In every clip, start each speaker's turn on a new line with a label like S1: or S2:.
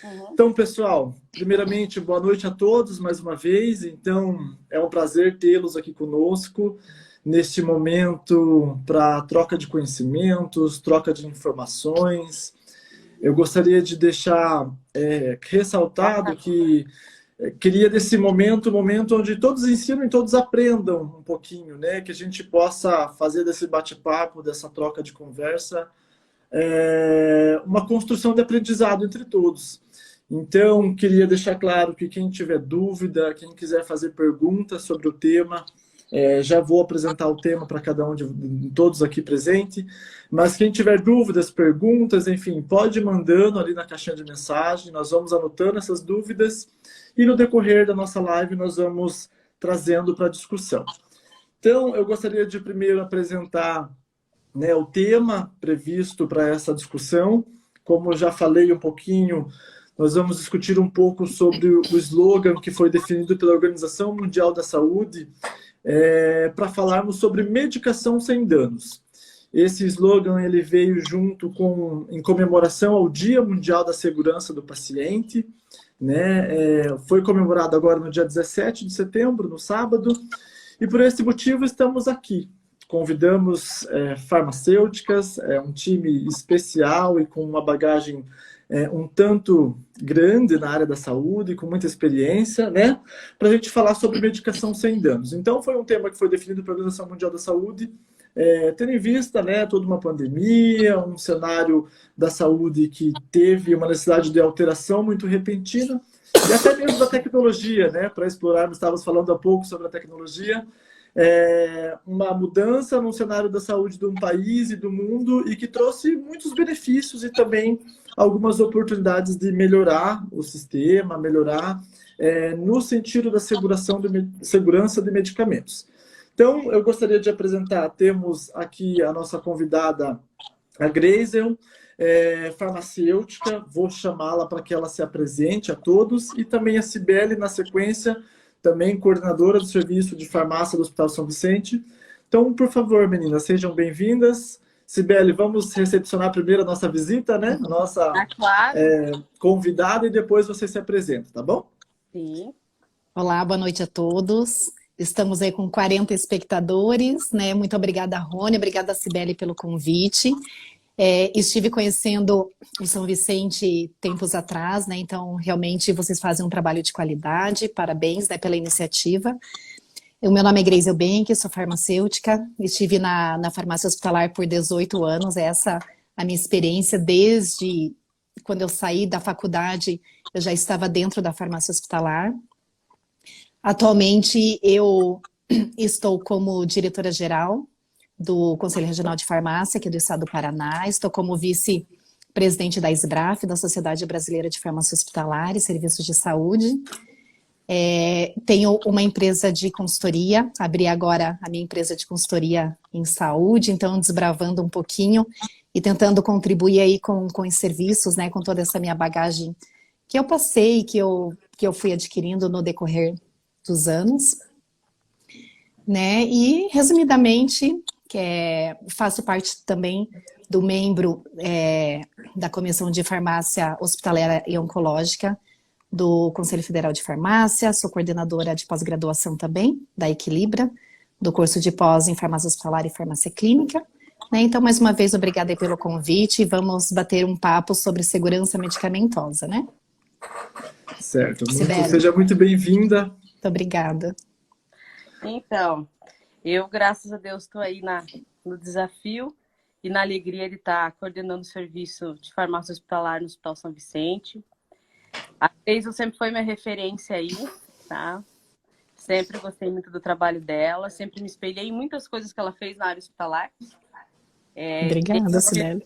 S1: Uhum.
S2: Então, pessoal, primeiramente, boa noite a todos mais uma vez. Então, é um prazer tê-los aqui conosco neste momento para troca de conhecimentos, troca de informações. Eu gostaria de deixar ressaltado que queria desse momento, um momento onde todos ensinam e todos aprendam um pouquinho, né? Que a gente possa fazer desse bate-papo, dessa troca de conversa, uma construção de aprendizado entre todos. Então, queria deixar claro que quem tiver dúvida, quem quiser fazer perguntas sobre o tema, já vou apresentar o tema para cada um de todos aqui presente, mas quem tiver dúvidas, perguntas, enfim, pode ir mandando ali na caixinha de mensagem, nós vamos anotando essas dúvidas e no decorrer da nossa live nós vamos trazendo para discussão. Então, eu gostaria de primeiro apresentar, né, o tema previsto para essa discussão. Como eu já falei um pouquinho, nós vamos discutir um pouco sobre o slogan que foi definido pela Organização Mundial da Saúde, para falarmos sobre medicação sem danos. Esse slogan ele veio junto em comemoração ao Dia Mundial da Segurança do Paciente, né? Foi comemorado agora no dia 17 de setembro, no sábado, e por esse motivo estamos aqui. Convidamos farmacêuticas, um time especial e com uma bagagem um tanto grande na área da saúde, com muita experiência, né? Para a gente falar sobre medicação sem danos. Então, foi um tema que foi definido pela Organização Mundial da Saúde, tendo em vista, né, toda uma pandemia, um cenário da saúde que teve uma necessidade de alteração muito repentina, e até mesmo da tecnologia, né? Para explorarmos, estávamos falando há pouco sobre a tecnologia, uma mudança no cenário da saúde de um país e do mundo e que trouxe muitos benefícios e também algumas oportunidades de melhorar o sistema, melhorar no sentido da segurança de medicamentos. Então, eu gostaria de apresentar, temos aqui a nossa convidada, a Greisel, farmacêutica, vou chamá-la para que ela se apresente a todos, e também a Cibele, na sequência, também coordenadora do Serviço de Farmácia do Hospital São Vicente. Então, por favor, meninas, sejam bem-vindas. Cibele, vamos recepcionar primeiro a nossa visita, né? A nossa
S1: claro.
S2: Convidada, e depois você se apresenta, tá bom?
S1: Sim.
S3: Olá, boa noite a todos. Estamos aí com 40 espectadores, né? Muito obrigada, Rony, obrigada, Cibele, pelo convite. Estive conhecendo o São Vicente tempos atrás, né? Então, realmente, vocês fazem um trabalho de qualidade. Parabéns, né, pela iniciativa. O meu nome é Greisel Benck, sou farmacêutica. Estive na farmácia hospitalar por 18 anos. Essa a minha experiência desde quando eu saí da faculdade, eu já estava dentro da farmácia hospitalar. Atualmente, eu estou como diretora-geral do Conselho Regional de Farmácia, aqui do Estado do Paraná. Estou como vice-presidente da SBRAF, da Sociedade Brasileira de Farmácia Hospitalar e Serviços de Saúde. Tenho uma empresa de consultoria, abri agora a minha empresa de consultoria em saúde, então desbravando um pouquinho e tentando contribuir aí com os serviços, né, com toda essa minha bagagem que eu passei, que eu fui adquirindo no decorrer dos anos, né? E resumidamente, faço parte também do membro da Comissão de Farmácia Hospitalar e Oncológica do Conselho Federal de Farmácia, sou coordenadora de pós-graduação também da Equilibra, do curso de pós em Farmácia Hospitalar e Farmácia Clínica, né? Então, mais uma vez, obrigada aí pelo convite e vamos bater um papo sobre segurança medicamentosa, né?
S2: Certo,
S3: Cibele.
S2: Seja muito bem-vinda.
S3: Muito obrigada.
S1: Então, eu, graças a Deus, estou aí no desafio e na alegria de estar coordenando o serviço de farmácia hospitalar no Hospital São Vicente. A Greisel sempre foi minha referência aí, tá? Sempre gostei muito do trabalho dela, sempre me espelhei em muitas coisas que ela fez na área hospitalar.
S3: Obrigada, Cibele.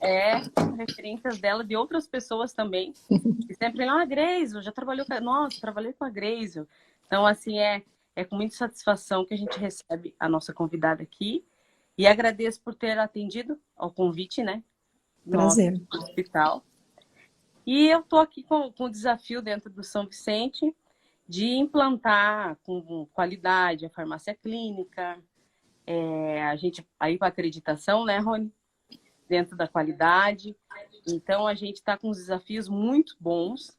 S1: Referências dela de outras pessoas também. E sempre a Greisel, já trabalhou com... Nossa, trabalhei com a Greisel. Então, assim, é com muita satisfação que a gente recebe a nossa convidada aqui. E agradeço por ter atendido ao convite, né?
S3: Prazer.
S1: No hospital. E eu estou aqui com o desafio dentro do São Vicente de implantar com qualidade a farmácia clínica, a gente aí com a acreditação, né, Rony? Dentro da qualidade. Então, a gente está com uns desafios muito bons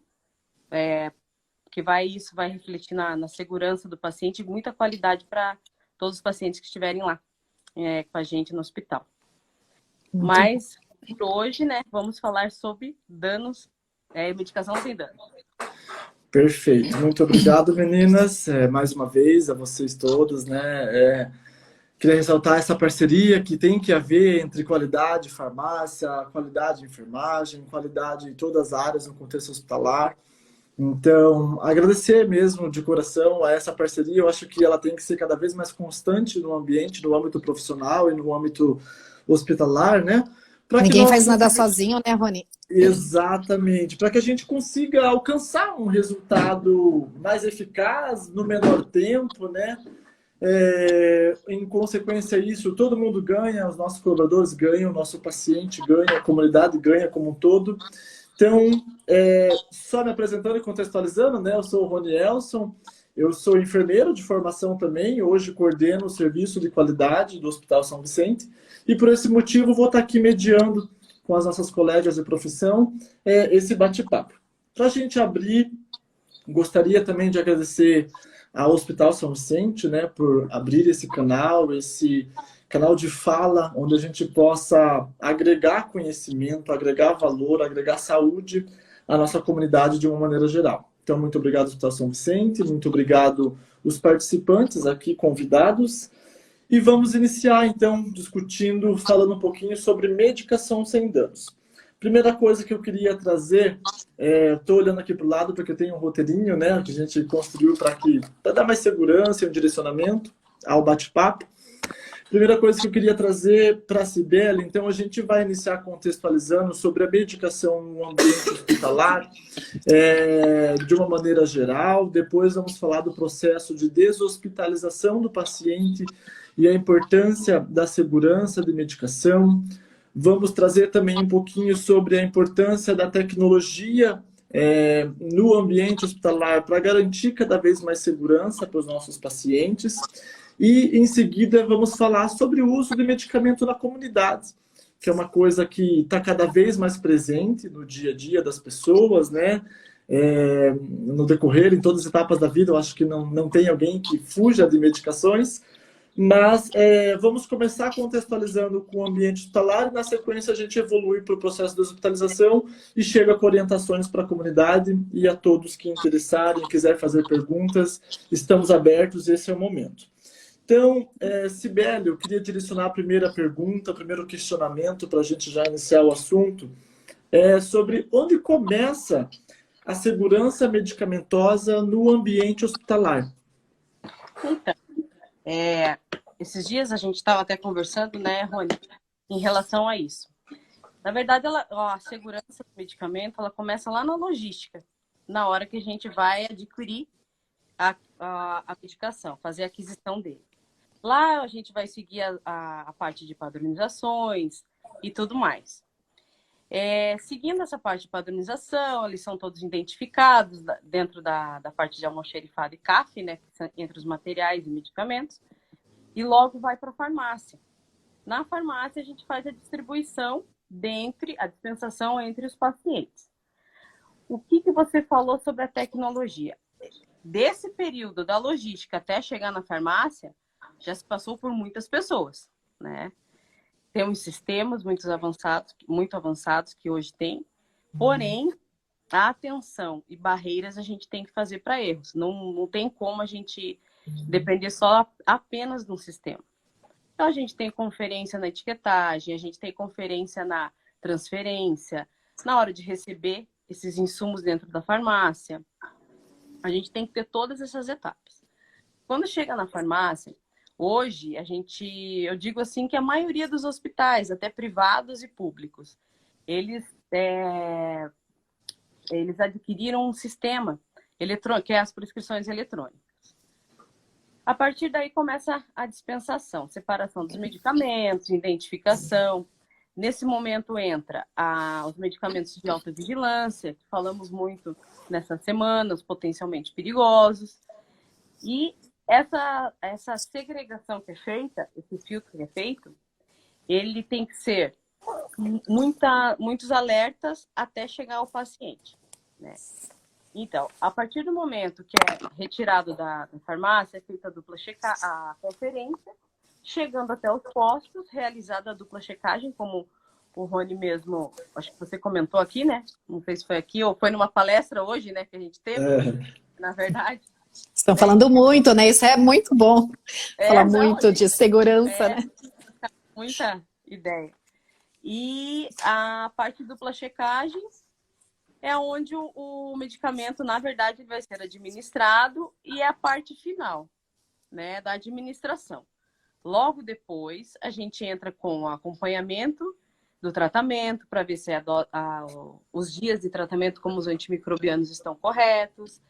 S1: que isso vai refletir na segurança do paciente e muita qualidade para todos os pacientes que estiverem lá com a gente no hospital.
S3: Muito
S1: Mas, por hoje, né, vamos falar sobre danos, medicação sem danos.
S2: Perfeito. Muito obrigado, meninas, mais uma vez, a vocês todas, né? Queria ressaltar essa parceria que tem que haver entre qualidade farmácia, qualidade enfermagem, qualidade em todas as áreas no contexto hospitalar. Então, agradecer mesmo de coração a essa parceria. Eu acho que ela tem que ser cada vez mais constante no ambiente, no âmbito profissional e no âmbito hospitalar, né?
S3: Ninguém faz nada sozinho, né, Rony?
S2: Exatamente. Para que a gente consiga alcançar um resultado mais eficaz, no menor tempo, né? Em consequência disso, todo mundo ganha, os nossos colaboradores ganham, o nosso paciente ganha, a comunidade ganha como um todo. Então, só me apresentando e contextualizando, né? Eu sou o Rony Elson, eu sou enfermeiro de formação também, hoje coordeno o serviço de qualidade do Hospital São Vicente, e por esse motivo vou estar aqui mediando com as nossas colegas de profissão esse bate-papo. Para a gente abrir, gostaria também de agradecer ao Hospital São Vicente, né, por abrir esse canal de fala, onde a gente possa agregar conhecimento, agregar valor, agregar saúde à nossa comunidade de uma maneira geral. Então, muito obrigado, Hospital São Vicente, muito obrigado os participantes aqui, convidados. E vamos iniciar, então, discutindo, falando um pouquinho sobre medicação sem danos. Primeira coisa que eu queria trazer, estou olhando aqui para o lado porque eu tenho um roteirinho, né, que a gente construiu para dar mais segurança e um direcionamento ao bate-papo. Primeira coisa que eu queria trazer para a Cibele, então a gente vai iniciar contextualizando sobre a medicação no ambiente hospitalar, de uma maneira geral. Depois vamos falar do processo de deshospitalização do paciente e a importância da segurança de medicação. Vamos trazer também um pouquinho sobre a importância da tecnologia no ambiente hospitalar para garantir cada vez mais segurança para os nossos pacientes. E, em seguida, vamos falar sobre o uso de medicamento na comunidade, que é uma coisa que está cada vez mais presente no dia a dia das pessoas, né? No decorrer, em todas as etapas da vida, eu acho que não tem alguém que fuja de medicações, mas vamos começar contextualizando com o ambiente hospitalar e, na sequência, a gente evolui para o processo de hospitalização e chega com orientações para a comunidade e a todos que interessarem, quiser fazer perguntas, estamos abertos, esse é o momento. Então, Cibele, eu queria direcionar a primeira pergunta, o primeiro questionamento para a gente já iniciar o assunto, sobre onde começa a segurança medicamentosa no ambiente hospitalar.
S1: Então, esses dias a gente estava até conversando, né, Rony, em relação a isso. Na verdade, a segurança do medicamento, ela começa lá na logística, na hora que a gente vai adquirir a medicação, fazer a aquisição dele. Lá a gente vai seguir a parte de padronizações e tudo mais. Seguindo essa parte de padronização, eles são todos identificados dentro da parte de almoxerifado e CAF, né, entre os materiais e medicamentos, e logo vai para a farmácia. Na farmácia a gente faz a distribuição a dispensação entre os pacientes. O que você falou sobre a tecnologia? Desse período da logística até chegar na farmácia, já se passou por muitas pessoas, né? Temos sistemas muito avançados que hoje tem, porém, a atenção e barreiras a gente tem que fazer para erros. Não tem como a gente depender só apenas de um sistema. Então, a gente tem conferência na etiquetagem, a gente tem conferência na transferência, na hora de receber esses insumos dentro da farmácia. A gente tem que ter todas essas etapas. Quando chega na farmácia, hoje, eu digo assim que a maioria dos hospitais, até privados e públicos, eles adquiriram um sistema que é as prescrições eletrônicas. A partir daí começa a dispensação, separação dos medicamentos, identificação. Nesse momento entra os medicamentos de alta vigilância, que falamos muito nessa semana, os potencialmente perigosos. E essa segregação que é feita, esse filtro que é feito, ele tem que ser muitos alertas até chegar ao paciente, né? Então, a partir do momento que é retirado da farmácia, é feita a dupla a conferência, chegando até os postos, realizada a dupla checagem, como o Rony mesmo, acho que você comentou aqui, né? Não sei se foi aqui ou foi numa palestra hoje, né, que a gente teve, na verdade.
S3: Estão falando muito, né? Isso é muito bom. Falar
S1: não,
S3: muito de segurança, né?
S1: Muita ideia. E a parte dupla checagem é onde o medicamento, na verdade, vai ser administrado e é a parte final, né, da administração. Logo depois, a gente entra com o acompanhamento do tratamento para ver se os dias de tratamento como os antimicrobianos estão corretos.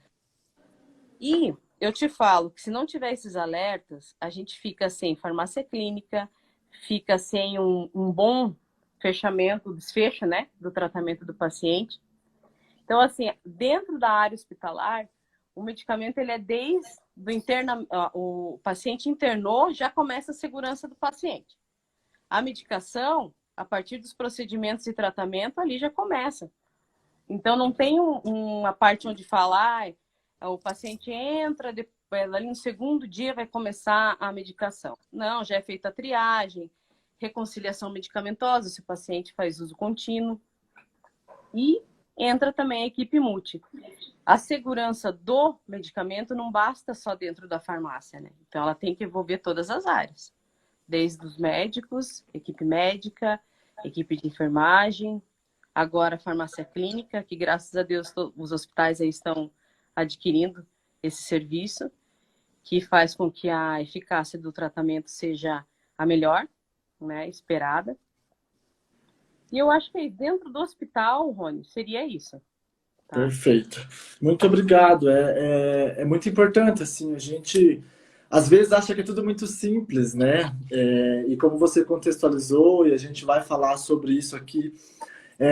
S1: E eu te falo que se não tiver esses alertas, a gente fica sem farmácia clínica, fica sem um bom desfecho, né, do tratamento do paciente. Então, assim, dentro da área hospitalar, o medicamento, ele é desde o paciente internou, já começa a segurança do paciente. A medicação, a partir dos procedimentos de tratamento, ali já começa. Então, não tem uma parte onde fala, o paciente entra, depois, ali no segundo dia vai começar a medicação. Não, já é feita a triagem, reconciliação medicamentosa, se o paciente faz uso contínuo. E entra também a equipe multi. A segurança do medicamento não basta só dentro da farmácia, né? Então, ela tem que envolver todas as áreas. Desde os médicos, equipe médica, equipe de enfermagem, agora a farmácia clínica, que graças a Deus os hospitais aí estão adquirindo esse serviço, que faz com que a eficácia do tratamento seja a melhor, né, esperada. E eu acho que dentro do hospital, Rony, seria isso. Tá?
S2: Perfeito. Muito obrigado. É muito importante, assim, a gente às vezes acha que é tudo muito simples, né? E como você contextualizou, e a gente vai falar sobre isso aqui,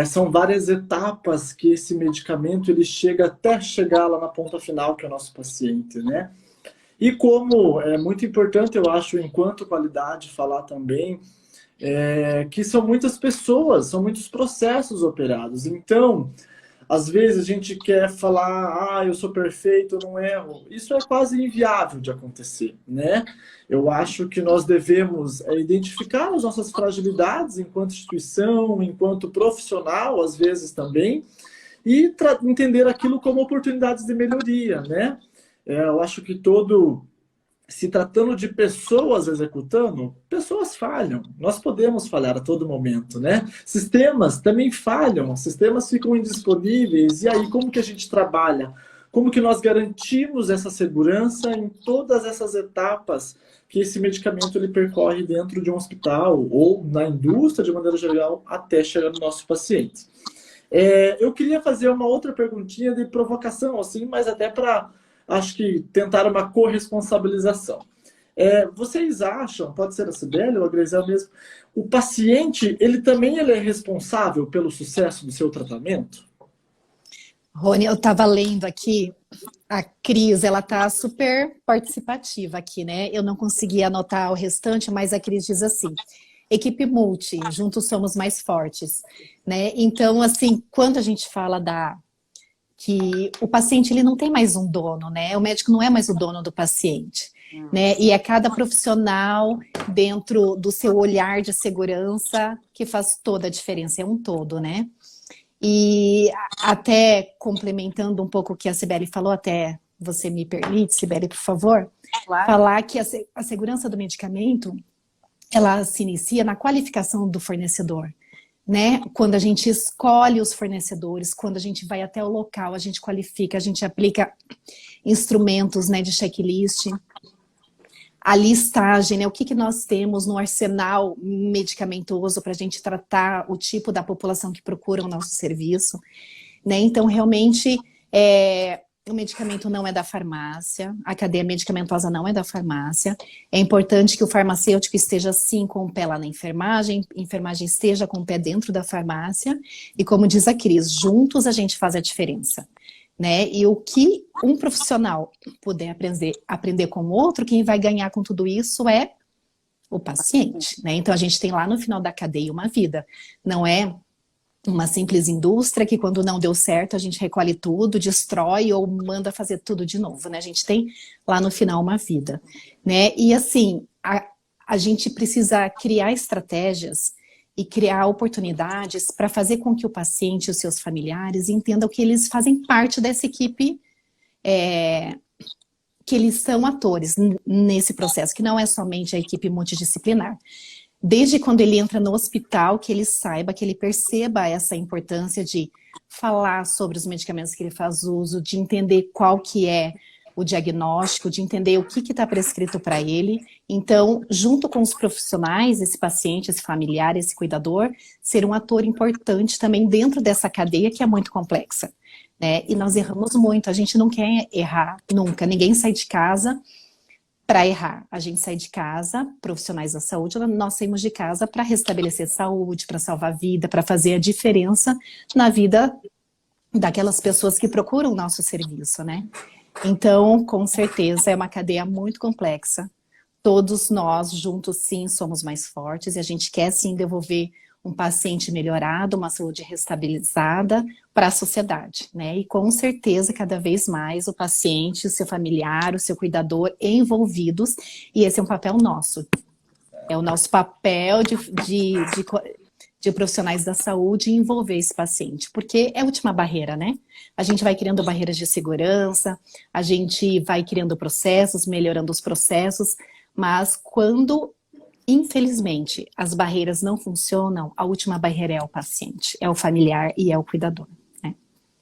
S2: são várias etapas que esse medicamento ele chega até chegar lá na ponta final, que é o nosso paciente, né? E como é muito importante, eu acho, enquanto qualidade, falar também que são muitas pessoas, são muitos processos operados. Então, às vezes a gente quer falar, eu sou perfeito, eu não erro. Isso é quase inviável de acontecer, né? Eu acho que nós devemos identificar as nossas fragilidades enquanto instituição, enquanto profissional, às vezes também, e entender aquilo como oportunidades de melhoria, né? Eu acho que se tratando de pessoas executando, pessoas falham. Nós podemos falhar a todo momento, né? Sistemas também falham, sistemas ficam indisponíveis. E aí, como que a gente trabalha? Como que nós garantimos essa segurança em todas essas etapas que esse medicamento ele percorre dentro de um hospital ou na indústria, de maneira geral, até chegar no nosso paciente? Eu queria fazer uma outra perguntinha de provocação, assim, mas até para acho que tentar uma corresponsabilização. Vocês acham, pode ser a Cibele ou a Grezel mesmo, o paciente, ele é responsável pelo sucesso do seu tratamento?
S3: Rony, eu estava lendo aqui, a Cris, ela está super participativa aqui, né? Eu não consegui anotar o restante, mas a Cris diz assim, equipe multi, juntos somos mais fortes, né? Então, assim, quando a gente fala que o paciente ele não tem mais um dono, né? O médico não é mais o dono do paciente, né? E é cada profissional dentro do seu olhar de segurança que faz toda a diferença, é um todo, né? E até complementando um pouco o que a Cibele falou, até você me permite, Cibele, por favor,
S1: Claro.
S3: Falar que a segurança do medicamento, ela se inicia na qualificação do fornecedor, né? Quando a gente escolhe os fornecedores, quando a gente vai até o local, a gente qualifica, a gente aplica instrumentos, né, de checklist, a listagem, né? O que nós temos no arsenal medicamentoso para a gente tratar o tipo da população que procura o nosso serviço, né? Então, realmente, o medicamento não é da farmácia, a cadeia medicamentosa não é da farmácia. É importante que o farmacêutico esteja, sim, com o pé lá na enfermagem, a enfermagem esteja com o pé dentro da farmácia. E como diz a Cris, juntos a gente faz a diferença, né? E o que um profissional puder aprender com o outro, quem vai ganhar com tudo isso é o paciente, né? Então a gente tem lá no final da cadeia uma vida, não é uma simples indústria que quando não deu certo a gente recolhe tudo, destrói ou manda fazer tudo de novo, né? A gente tem lá no final uma vida, né? E assim, a gente precisa criar estratégias e criar oportunidades para fazer com que o paciente e os seus familiares entendam que eles fazem parte dessa equipe, que eles são atores nesse processo, que não é somente a equipe multidisciplinar. Desde quando ele entra no hospital, que ele saiba, que ele perceba essa importância de falar sobre os medicamentos que ele faz uso, de entender qual que é o diagnóstico, de entender o que está prescrito para ele. Então, junto com os profissionais, esse paciente, esse familiar, esse cuidador, ser um ator importante também dentro dessa cadeia que é muito complexa, né? E nós erramos muito, a gente não quer errar nunca, ninguém sai de casa para errar. A gente sai de casa, profissionais da saúde, nós saímos de casa para restabelecer saúde, para salvar vida, para fazer a diferença na vida daquelas pessoas que procuram o nosso serviço, né? Então, com certeza, é uma cadeia muito complexa. Todos nós juntos, sim, somos mais fortes e a gente quer, sim, devolver um paciente melhorado, uma saúde restabilizada para a sociedade, né? E com certeza, cada vez mais, o paciente, o seu familiar, o seu cuidador envolvidos, e esse é um papel nosso. É o nosso papel de profissionais da saúde envolver esse paciente, porque é a última barreira, né? A gente vai criando barreiras de segurança, a gente vai criando processos, melhorando os processos, mas quando, infelizmente, as barreiras não funcionam, a última barreira é o paciente, é o familiar e é o cuidador, né?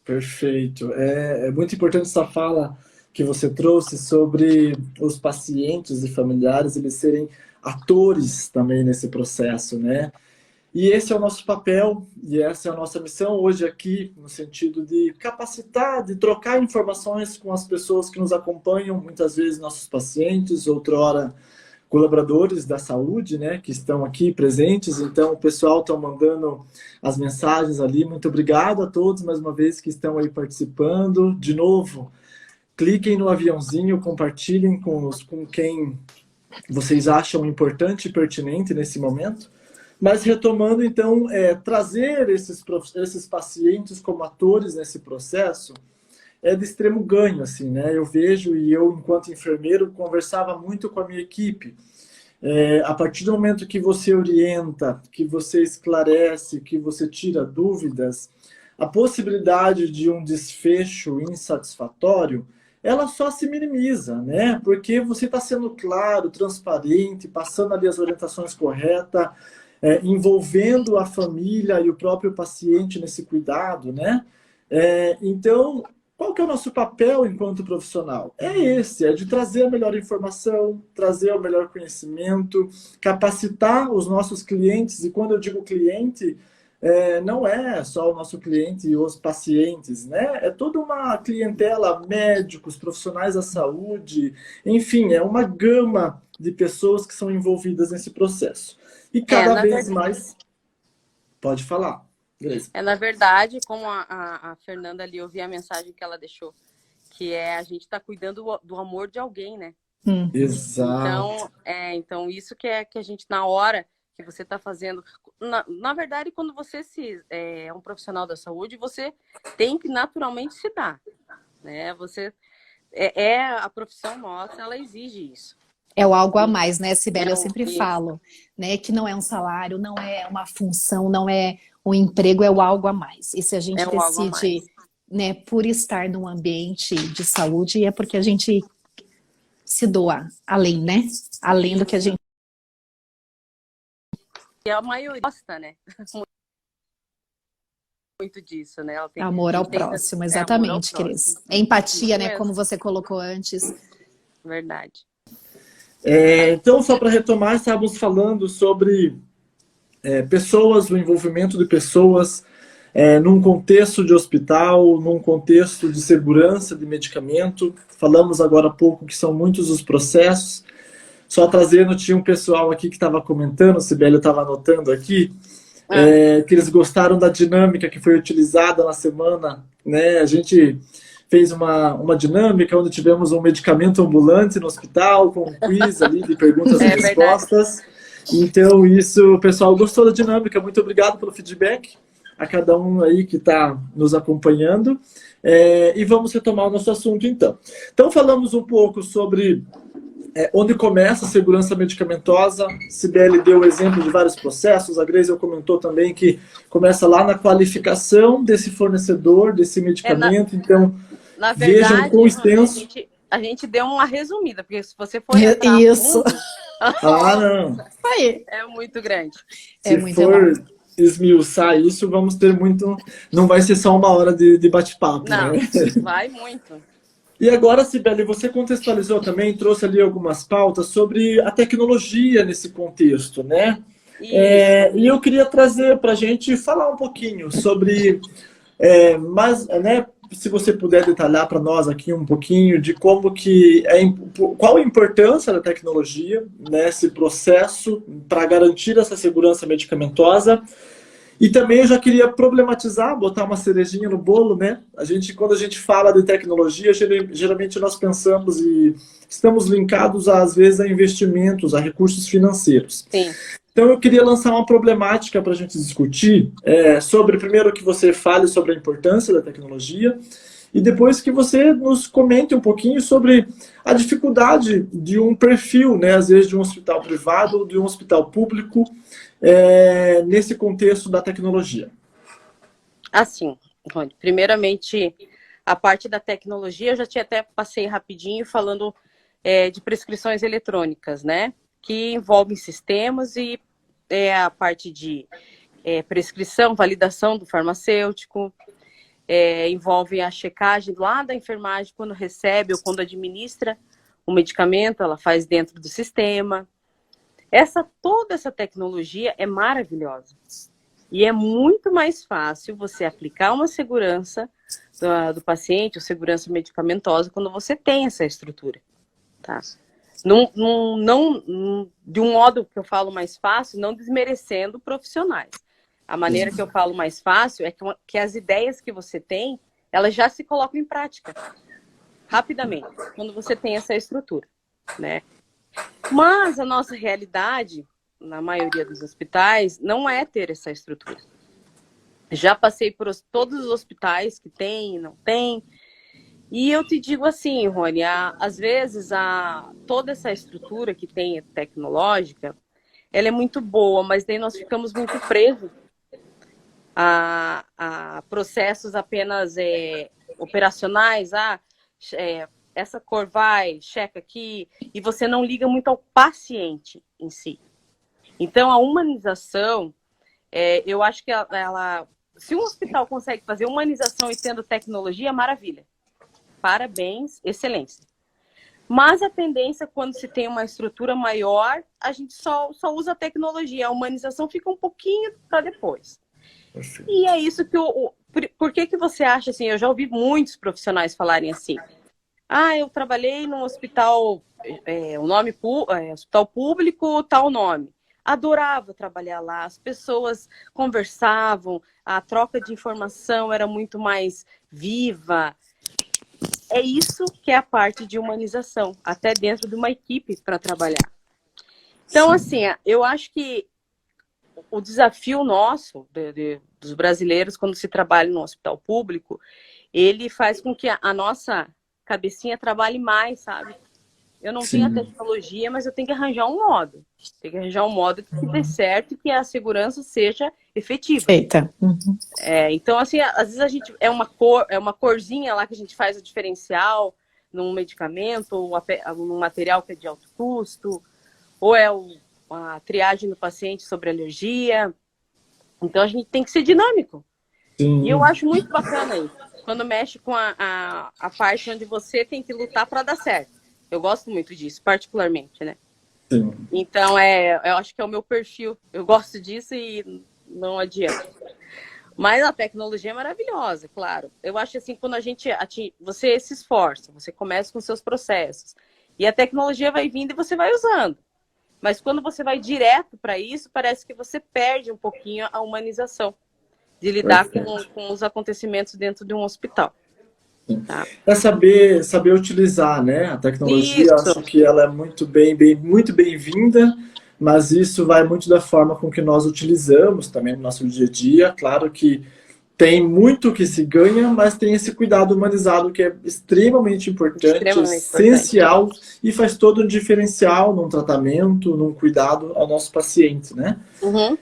S2: Perfeito. É muito importante essa fala que você trouxe sobre os pacientes e familiares, eles serem atores também nesse processo, né? E esse é o nosso papel e essa é a nossa missão hoje aqui, no sentido de capacitar, de trocar informações com as pessoas que nos acompanham, muitas vezes nossos pacientes, outrora colaboradores da saúde, né, que estão aqui presentes. Então, o pessoal está mandando as mensagens ali. Muito obrigado a todos, mais uma vez, que estão aí participando. De novo, cliquem no aviãozinho, compartilhem com quem vocês acham importante e pertinente nesse momento. Mas retomando, então, trazer esses pacientes como atores nesse processo é de extremo ganho, assim, né? Eu vejo, e eu, enquanto enfermeiro, conversava muito com a minha equipe. A partir do momento que você orienta, que você esclarece, que você tira dúvidas, a possibilidade de um desfecho insatisfatório, ela só se minimiza, né? Porque você está sendo claro, transparente, passando ali as orientações corretas, envolvendo a família e o próprio paciente nesse cuidado, né? Então, qual que é o nosso papel enquanto profissional? É de trazer a melhor informação, trazer o melhor conhecimento, capacitar os nossos clientes, e quando eu digo cliente, não é só o nosso cliente e os pacientes, né? É toda uma clientela, médicos, profissionais da saúde, enfim, é uma gama de pessoas que são envolvidas nesse processo. E cada vez mais... Pode falar, Grace.
S1: Na verdade, como a Fernanda ali, eu vi a mensagem que ela deixou, que a gente está cuidando do amor de alguém, né?
S2: Exato.
S1: Então isso que a gente, na hora que você está fazendo... Na verdade, quando você é um profissional da saúde, você tem que naturalmente se dar, né? Você... a profissão nossa, ela exige isso.
S3: É o algo a mais, né, Sibeli? Eu sempre falo, né, que não é um salário, não é uma função, não é um emprego, é o algo a mais. E se a gente decide, né, por estar num ambiente de saúde, é porque a gente se doa além, né? Além do que a gente...
S1: E a maioria gosta, né? Muito disso, né? Ela tem,
S3: amor ao próximo, exatamente, Cris. Empatia, né, como você colocou antes.
S1: Verdade.
S2: Então, só para retomar, estávamos falando sobre pessoas, o envolvimento de pessoas num contexto de hospital, num contexto de segurança de medicamento. Falamos agora há pouco que são muitos os processos. Só trazendo, tinha um pessoal aqui que estava comentando, Sibeli estava anotando aqui, que eles gostaram da dinâmica que foi utilizada na semana, né? A gente fez uma dinâmica onde tivemos um medicamento ambulante no hospital, com um quiz ali de perguntas e respostas. Então, o pessoal gostou da dinâmica. Muito obrigado pelo feedback. a cada um aí que está nos acompanhando. E vamos retomar o nosso assunto, então. Então, falamos um pouco sobre onde começa a segurança medicamentosa. Sibeli deu o exemplo de vários processos, a Grace comentou também que começa lá na qualificação desse fornecedor, desse medicamento. Então,
S1: na
S2: vejam
S1: verdade,
S2: quão extenso...
S1: a gente deu uma resumida, porque se você for entrar
S3: Isso.
S2: Não.
S3: Aí.
S1: É muito grande.
S2: Se for esmiuçar isso, vamos ter muito... Não vai ser só 1 hora de bate-papo,
S1: Não,
S2: né?
S1: vai muito.
S2: E agora, Sibeli, você contextualizou também, trouxe ali algumas pautas sobre a tecnologia nesse contexto, né? E eu queria trazer para a gente falar um pouquinho sobre... né, se você puder detalhar para nós aqui um pouquinho de como que qual a importância da tecnologia nesse processo para garantir essa segurança medicamentosa. E também eu já queria problematizar, botar uma cerejinha no bolo, né? Quando a gente fala de tecnologia, geralmente nós pensamos e estamos linkados às vezes a investimentos, a recursos financeiros.
S1: Sim.
S2: Então, eu queria lançar uma problemática para a gente discutir sobre, primeiro, que você fale sobre a importância da tecnologia e depois que você nos comente um pouquinho sobre a dificuldade de um perfil, né, às vezes de um hospital privado ou de um hospital público nesse contexto da tecnologia.
S1: Assim, Rony, primeiramente, a parte da tecnologia, eu já tinha até passei rapidinho falando de prescrições eletrônicas, né? Que envolvem sistemas e a parte de prescrição, validação do farmacêutico, envolve a checagem lá da enfermagem quando recebe ou quando administra o medicamento, ela faz dentro do sistema. Toda essa tecnologia é maravilhosa. E é muito mais fácil você aplicar uma segurança do paciente, ou segurança medicamentosa, quando você tem essa estrutura, tá? Não, de um modo que eu falo mais fácil, não desmerecendo profissionais. A maneira que eu falo mais fácil é que as ideias que você tem, elas já se colocam em prática rapidamente, quando você tem essa estrutura, né? Mas a nossa realidade, na maioria dos hospitais, não é ter essa estrutura. Já passei por todos os hospitais que tem e não tem. E eu te digo assim, Rony, às vezes toda essa estrutura que tem tecnológica, ela é muito boa, mas daí nós ficamos muito presos a processos apenas operacionais. Essa cor vai, checa aqui, e você não liga muito ao paciente em si. Então, a humanização, eu acho que se um hospital consegue fazer humanização e tendo tecnologia, maravilha. Parabéns, excelência. Mas a tendência, quando se tem uma estrutura maior, a gente só usa a tecnologia. A humanização fica um pouquinho para depois. Perfeito. E é isso que por que você acha assim? Eu já ouvi muitos profissionais falarem assim. Eu trabalhei num hospital, o nome hospital público, tal nome. Adorava trabalhar lá, as pessoas conversavam, a troca de informação era muito mais viva. É isso que é a parte de humanização, até dentro de uma equipe para trabalhar. Então, assim, eu acho que o desafio nosso, dos brasileiros, quando se trabalha no hospital público, ele faz com que a nossa cabecinha trabalhe mais, sabe? Eu não tenho a tecnologia, mas eu tenho que arranjar um modo. Tem que arranjar um modo que dê certo e que a segurança seja efetiva.
S3: Feita. Uhum.
S1: Então, assim, às vezes a gente uma corzinha lá que a gente faz o diferencial num medicamento, ou num material que é de alto custo, ou a triagem do paciente sobre alergia. Então, a gente tem que ser dinâmico. Sim. E eu acho muito bacana isso, quando mexe com a parte onde você tem que lutar para dar certo. Eu gosto muito disso, particularmente, né? Sim. Então, eu acho que é o meu perfil. Eu gosto disso e não adianta. Mas a tecnologia é maravilhosa, claro. Eu acho assim, quando você se esforça, você começa com seus processos. E a tecnologia vai vindo e você vai usando. Mas quando você vai direto para isso, parece que você perde um pouquinho a humanização de lidar com os acontecimentos dentro de um hospital. Tá.
S2: É saber utilizar, né? A tecnologia, acho que ela é muito bem-vinda, mas isso vai muito da forma com que nós utilizamos também no nosso dia a dia. Claro que tem muito que se ganha, mas tem esse cuidado humanizado que é extremamente importante, essencial, e faz todo um diferencial num tratamento, num cuidado ao nosso paciente, né?
S1: Uhum.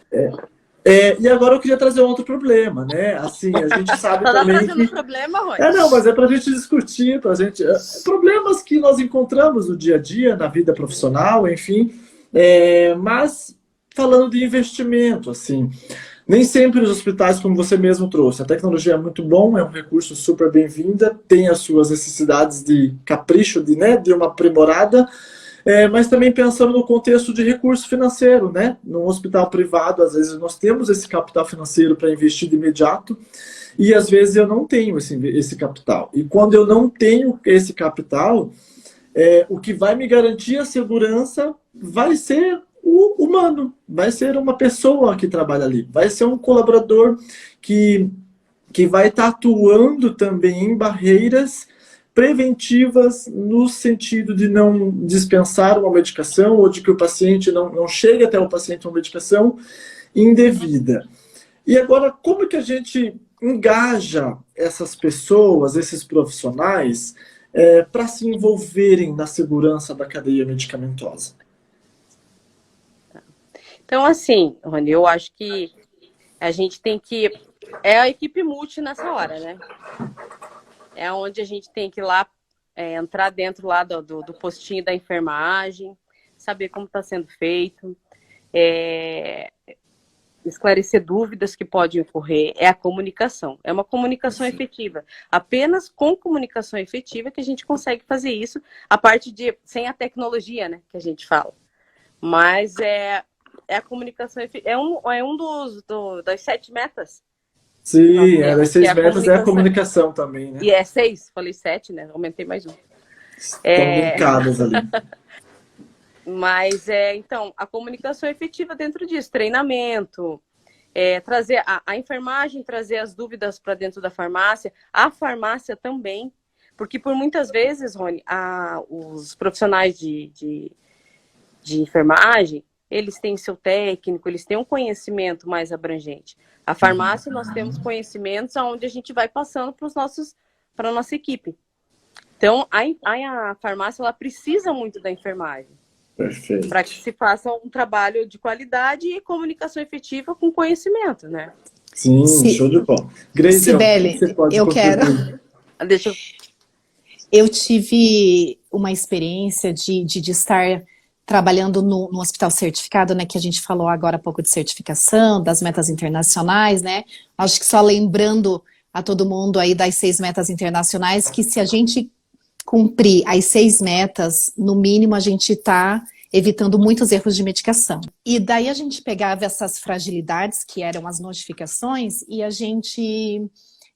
S2: E agora eu queria trazer um outro problema, né? Assim, a gente sabe também que...
S1: problema, Rony?
S2: Não, mas é para a gente discutir, para a gente... Problemas que nós encontramos no dia a dia, na vida profissional, enfim. Mas falando de investimento, assim... Nem sempre os hospitais, como você mesmo trouxe, a tecnologia é muito bom, é um recurso super bem-vinda, tem as suas necessidades de capricho, de uma aprimorada, mas também pensando no contexto de recurso financeiro, né? Num hospital privado, às vezes nós temos esse capital financeiro para investir de imediato, e às vezes eu não tenho esse capital. E quando eu não tenho esse capital, o que vai me garantir a segurança vai ser o humano, vai ser uma pessoa que trabalha ali, vai ser um colaborador que vai estar atuando também em barreiras preventivas no sentido de não dispensar uma medicação ou de que o paciente não chegue até o paciente uma medicação indevida. E agora, como que a gente engaja essas pessoas, esses profissionais, para se envolverem na segurança da cadeia medicamentosa?
S1: Então, assim, Rony, eu acho que a gente tem que... É a equipe multi nessa hora, né? É onde a gente tem que ir lá, entrar dentro lá do postinho da enfermagem, saber como está sendo feito, esclarecer dúvidas que podem ocorrer. É a comunicação, é uma comunicação efetiva. Apenas com comunicação efetiva que a gente consegue fazer isso, a parte de... sem a tecnologia, né, que a gente fala. Mas a comunicação é um das 7 metas.
S2: Sim, das 6 metas é a comunicação também, né?
S1: E é 6, falei 7, né? Aumentei mais um.
S2: Estão linkadas ali.
S1: Mas, então, a comunicação efetiva dentro disso, treinamento, trazer a enfermagem, trazer as dúvidas para dentro da farmácia, a farmácia também, porque por muitas vezes, Rony, os profissionais de enfermagem, eles têm seu técnico, eles têm um conhecimento mais abrangente. A farmácia, nós temos conhecimentos onde a gente vai passando para a nossa equipe. Então, a farmácia, ela precisa muito da enfermagem.
S2: Perfeito.
S1: Para que se faça um trabalho de qualidade e comunicação efetiva com conhecimento, né?
S2: Sim, show de bola.
S3: Cibele, eu quero...
S1: Deixa eu...
S3: Eu tive uma experiência de estar trabalhando no hospital certificado, né, que a gente falou agora há pouco de certificação, das metas internacionais, né? Acho que só lembrando a todo mundo aí das 6 metas internacionais, que se a gente cumprir as 6 metas, no mínimo a gente está evitando muitos erros de medicação. E daí a gente pegava essas fragilidades, que eram as notificações, e a gente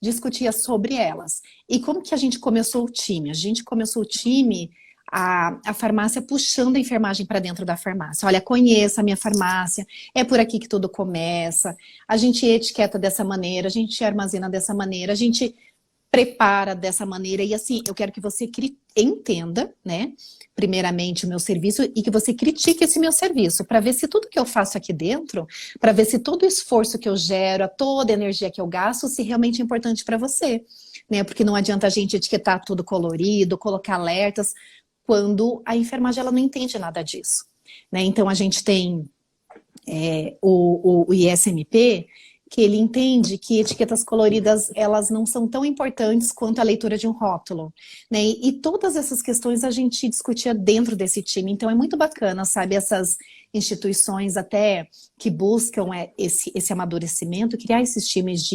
S3: discutia sobre elas. E como que a gente começou o time? A gente começou o time... A farmácia puxando a enfermagem para dentro da farmácia. Olha, conheça a minha farmácia, é por aqui que tudo começa, a gente etiqueta dessa maneira, a gente armazena dessa maneira, a gente prepara dessa maneira, e assim, eu quero que você entenda, né, primeiramente o meu serviço e que você critique esse meu serviço, para ver se tudo que eu faço aqui dentro, para ver se todo o esforço que eu gero, toda a energia que eu gasto, se realmente é importante para você, né, porque não adianta a gente etiquetar tudo colorido, colocar alertas, quando a enfermagem ela não entende nada disso, né? Então a gente tem o ISMP, que ele entende que etiquetas coloridas elas não são tão importantes quanto a leitura de um rótulo, né? E todas essas questões a gente discutia dentro desse time, então é muito bacana, sabe, essas instituições até que buscam esse amadurecimento, criar esses times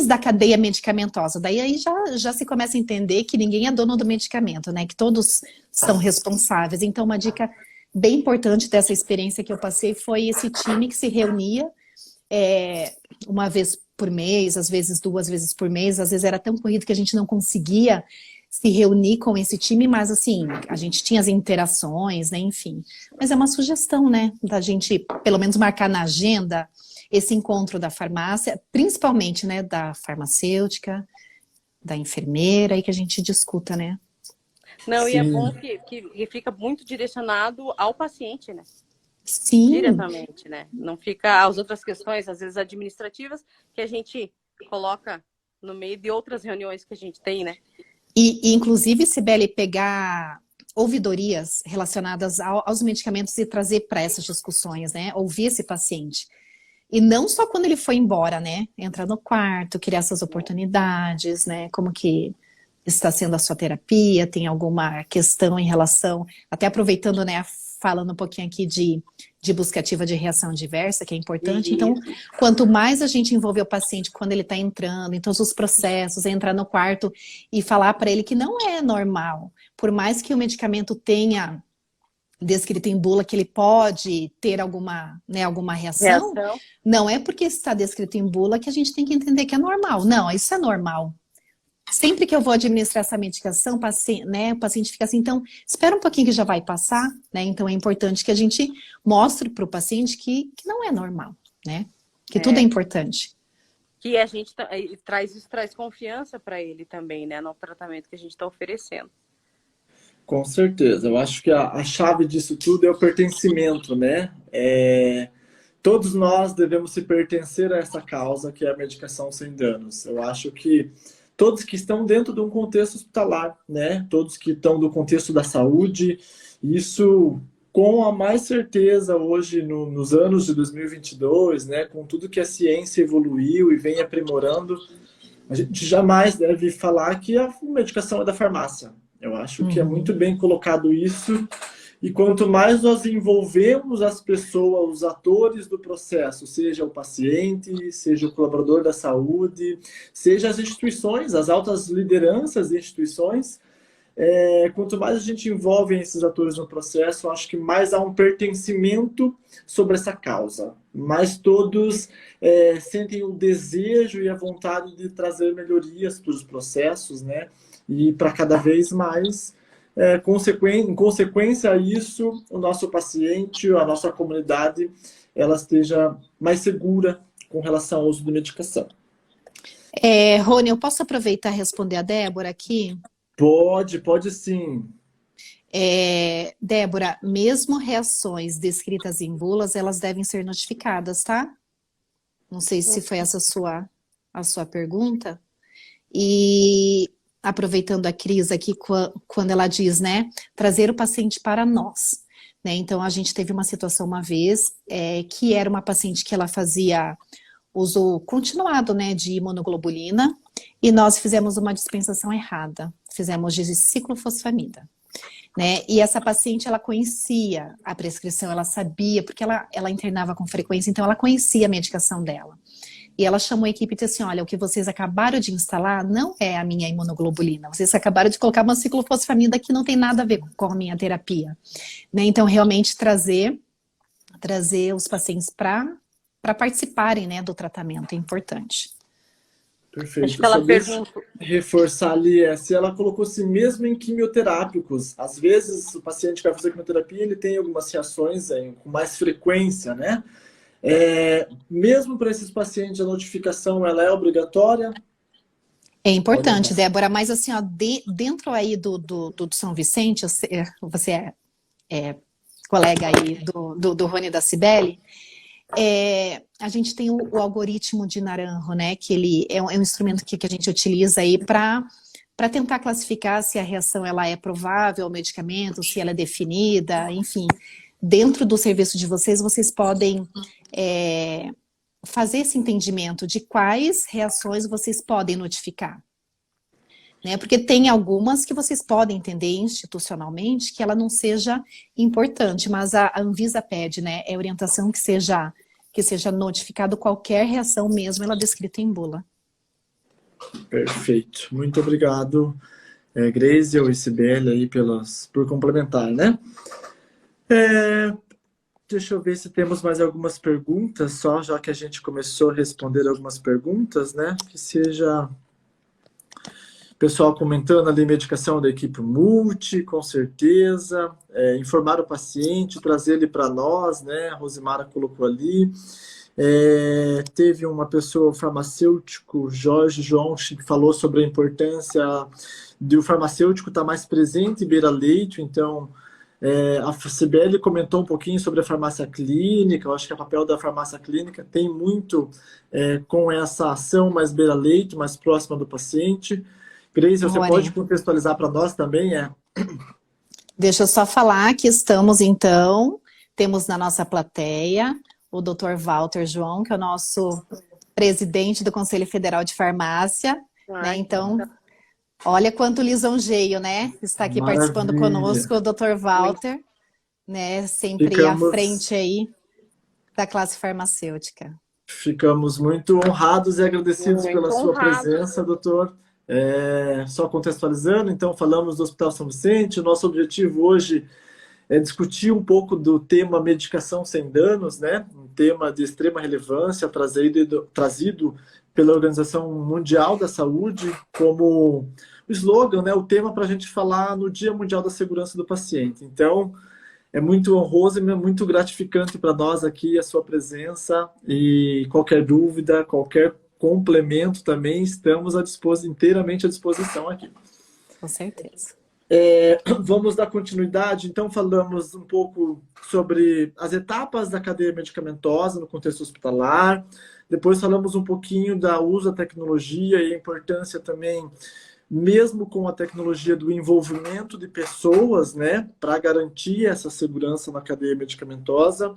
S3: da cadeia medicamentosa. Daí aí já se começa a entender que ninguém é dono do medicamento, né? Que todos são responsáveis. Então, uma dica bem importante dessa experiência que eu passei foi esse time que se reunia uma vez por mês, às vezes 2 vezes por mês, às vezes era tão corrido que a gente não conseguia se reunir com esse time, mas assim, a gente tinha as interações, né? Enfim. Mas é uma sugestão, né? Da gente, pelo menos, marcar na agenda esse encontro da farmácia, principalmente, né, da farmacêutica, da enfermeira, e que a gente discuta, né?
S1: Não, e é bom
S2: Sim,
S1: que fica muito direcionado ao paciente, né?
S3: Sim,
S1: Diretamente, né? Não fica as outras questões, às vezes administrativas, que a gente coloca no meio de outras reuniões que a gente tem, né?
S3: e inclusive, Sibeli, pegar ouvidorias relacionadas aos medicamentos e trazer para essas discussões, né? Ouvir esse paciente. E não só quando ele foi embora, né? Entrar no quarto, criar essas oportunidades, né? Como que está sendo a sua terapia? Tem alguma questão em relação, até aproveitando, né? Falando um pouquinho aqui de busca ativa de reação diversa, que é importante. Então,
S1: Isso.
S3: quanto mais a gente envolver o paciente quando ele está entrando, em todos os processos, entrar no quarto e falar para ele que não é normal, por mais que o medicamento tenha descrito em bula que ele pode ter alguma, né, alguma reação,
S1: Reação.
S3: não é porque está descrito em bula que a gente tem que entender que é normal. Não, isso é normal. Sempre que eu vou administrar essa medicação, né, o paciente fica assim, então, espera um pouquinho que já vai passar, né? Então é importante que a gente mostre para o paciente que não é normal, né? Que tudo é
S1: É,
S3: importante.
S1: que a gente traz isso, traz confiança para ele também, né? No tratamento que a gente está oferecendo.
S2: com certeza. Eu acho que a chave disso tudo é o pertencimento, né? Todos nós devemos se pertencer a essa causa que é a medicação sem danos. Eu acho que todos que estão dentro de um contexto hospitalar, né? Todos que estão do contexto da saúde, isso com a mais certeza hoje nos anos de 2022, né? Com tudo que a ciência evoluiu e vem aprimorando, a gente jamais deve falar que a medicação é da farmácia. Eu acho que é muito
S3: Uhum.
S2: bem colocado isso. E quanto mais nós envolvemos as pessoas, os atores do processo, seja o paciente, seja o colaborador da saúde, seja as instituições, as altas lideranças de instituições, quanto mais a gente envolve esses atores no processo, eu acho que mais há um pertencimento sobre essa causa. Mais todos sentem o desejo e a vontade de trazer melhorias para os processos, né? E para cada vez mais, em consequência a isso, o nosso paciente, a nossa comunidade, ela esteja mais segura com relação ao uso de medicação.
S3: Rony, eu posso aproveitar e responder a Débora aqui?
S2: Pode sim.
S3: Débora, mesmo reações descritas em bulas, elas devem ser notificadas, tá? Não sei se foi essa a sua pergunta. E aproveitando a Cris aqui, quando ela diz, né, trazer o paciente para nós. Né? Então, a gente teve uma situação uma vez, que era uma paciente que ela fazia uso continuado, né, de imunoglobulina, e nós fizemos uma dispensação errada. Fizemos de ciclofosfamida. Né? E essa paciente, ela conhecia a prescrição, ela sabia, porque ela internava com frequência, então ela conhecia a medicação dela. E ela chamou a equipe e disse assim, olha, o que vocês acabaram de instalar não é a minha imunoglobulina, vocês acabaram de colocar uma ciclofosfamida que não tem nada a ver com a minha terapia. Né? Então, realmente trazer os pacientes para participarem, né, do tratamento é importante.
S1: Acho
S2: Perfeito.
S1: que ela
S2: Só deixa
S1: pergunta.
S2: reforçar ali, se ela colocou-se mesmo em quimioterápicos. Às vezes, o paciente que vai fazer quimioterapia, ele tem algumas reações com mais frequência, né? Mesmo para esses pacientes, a notificação ela é obrigatória?
S3: É importante, Débora, mas assim, ó, dentro aí do São Vicente, você é colega aí do Rony e da Cibele, a gente tem o algoritmo de Naranjo, né? Que ele é um instrumento que a gente utiliza aí para tentar classificar se a reação ela é provável ao medicamento, se ela é definida, enfim. Dentro do serviço de vocês podem fazer esse entendimento de quais reações vocês podem notificar. Né? Porque tem algumas que vocês podem entender institucionalmente que ela não seja importante, mas a Anvisa pede, né, orientação que seja notificado qualquer reação mesmo ela descrita em bula.
S2: Perfeito. Muito obrigado, Graziel e Cibele aí por complementar, né? Deixa eu ver se temos mais algumas perguntas, só já que a gente começou a responder algumas perguntas, né? Que seja pessoal comentando ali medicação da equipe multi, com certeza, informar o paciente, trazer ele para nós, né? A Rosimara colocou ali. Teve uma pessoa, o farmacêutico Jorge João, que falou sobre a importância do farmacêutico estar mais presente em beira-leito. Então, a Cibele comentou um pouquinho sobre a farmácia clínica. Eu acho que o papel da farmácia clínica tem muito com essa ação mais beira-leito, mais próxima do paciente. Grace, você pode
S3: Rony,
S2: contextualizar para nós também?
S3: deixa eu só falar que estamos, então, temos na nossa plateia o Dr. Walter João, que é o nosso presidente do Conselho Federal de Farmácia, né? Então, olha quanto lisonjeio, né? Está aqui participando
S2: Maravilha.
S3: conosco o Dr. Walter, né? Sempre à
S2: Ficamos,
S3: frente aí da classe farmacêutica.
S2: ficamos muito honrados e agradecidos
S1: Muito
S2: pela sua
S1: honrado.
S2: presença, doutor. Só contextualizando, então, falamos do Hospital São Vicente. O nosso objetivo hoje é discutir um pouco do tema medicação sem danos, né? Um tema de extrema relevância trazido pela Organização Mundial da Saúde como o slogan, né? O tema para a gente falar no Dia Mundial da Segurança do Paciente. Então, é muito honroso e muito gratificante para nós aqui a sua presença, e qualquer dúvida, qualquer complemento também, estamos inteiramente à disposição aqui.
S3: Com certeza.
S2: Vamos dar continuidade. Então, falamos um pouco sobre as etapas da cadeia medicamentosa no contexto hospitalar. Depois falamos um pouquinho da uso da tecnologia e a importância também, mesmo com a tecnologia, do envolvimento de pessoas, né, para garantir essa segurança na cadeia medicamentosa.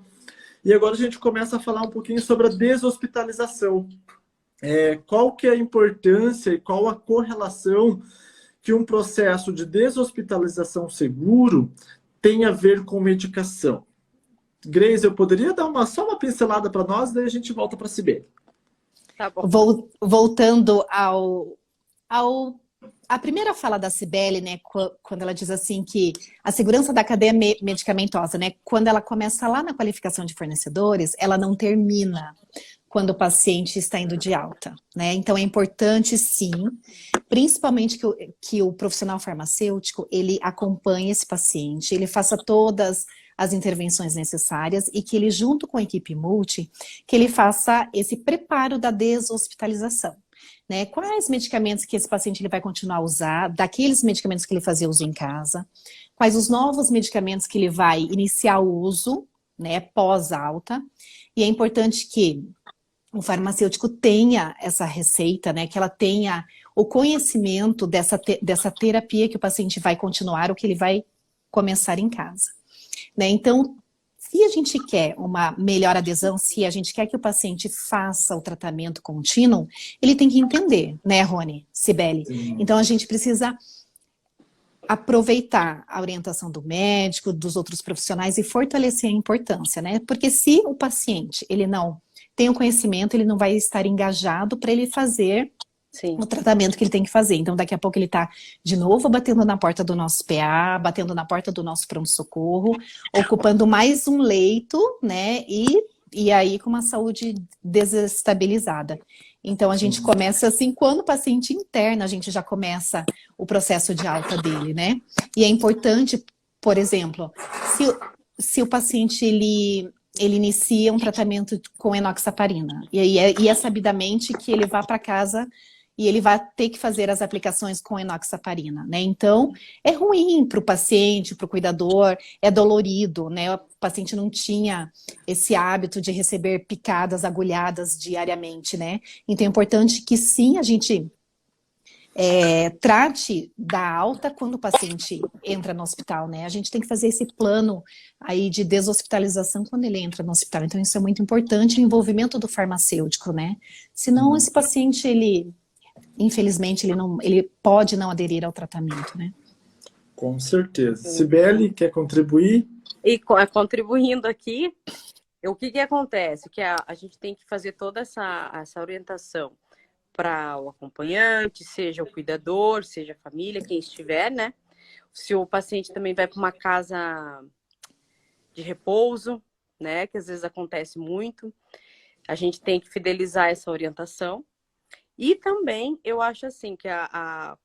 S2: E agora a gente começa a falar um pouquinho sobre a deshospitalização. Qual que é a importância e qual a correlação que um processo de deshospitalização seguro tem a ver com medicação? Grace, eu poderia dar só uma pincelada para nós, daí a gente volta para a Cibele.
S1: Tá bom.
S3: Voltando a primeira fala da Cibele, né, quando ela diz assim que a segurança da cadeia medicamentosa, né, quando ela começa lá na qualificação de fornecedores, ela não termina quando o paciente está indo de alta, né? Então é importante, sim, principalmente que o profissional farmacêutico, ele acompanhe esse paciente, ele faça todas as intervenções necessárias e que ele, junto com a equipe multi, que ele faça esse preparo da deshospitalização. Né? Quais medicamentos que esse paciente ele vai continuar a usar, daqueles medicamentos que ele fazia uso em casa, quais os novos medicamentos que ele vai iniciar o uso, né, pós-alta, e é importante que o farmacêutico tenha essa receita, né, que ela tenha o conhecimento dessa terapia que o paciente vai continuar ou que ele vai começar em casa. Né? Então, se a gente quer uma melhor adesão, se a gente quer que o paciente faça o tratamento contínuo, ele tem que entender, né, Rony, Cibele? Então, a gente precisa aproveitar a orientação do médico, dos outros profissionais e fortalecer a importância, né? Porque se o paciente, ele não tem o conhecimento, ele não vai estar engajado para ele fazer o tratamento que ele tem que fazer. Então, daqui a pouco ele está de novo batendo na porta do nosso PA, batendo na porta do nosso pronto-socorro, ocupando mais um leito, né? E aí com uma saúde desestabilizada. Então, a gente começa assim, quando o paciente interna, a gente já começa o processo de alta dele, né? E é importante, por exemplo, se o paciente, ele inicia um tratamento com enoxaparina, e é sabidamente que ele vá para casa e ele vai ter que fazer as aplicações com enoxaparina, né? Então, é ruim para o paciente, para o cuidador, é dolorido, né? O paciente não tinha esse hábito de receber picadas, agulhadas diariamente, né? Então, é importante que sim, a gente trate da alta quando o paciente entra no hospital, né? A gente tem que fazer esse plano aí de deshospitalização quando ele entra no hospital. Então, isso é muito importante, o envolvimento do farmacêutico, né? Senão, esse paciente, infelizmente, ele pode não aderir ao tratamento, né?
S2: Com certeza. Cibele, quer contribuir?
S1: E contribuindo aqui, o que acontece? Que a gente tem que fazer toda essa orientação para o acompanhante, seja o cuidador, seja a família, quem estiver, né? Se o paciente também vai para uma casa de repouso, né? Que às vezes acontece muito, a gente tem que fidelizar essa orientação. E também, eu acho assim, que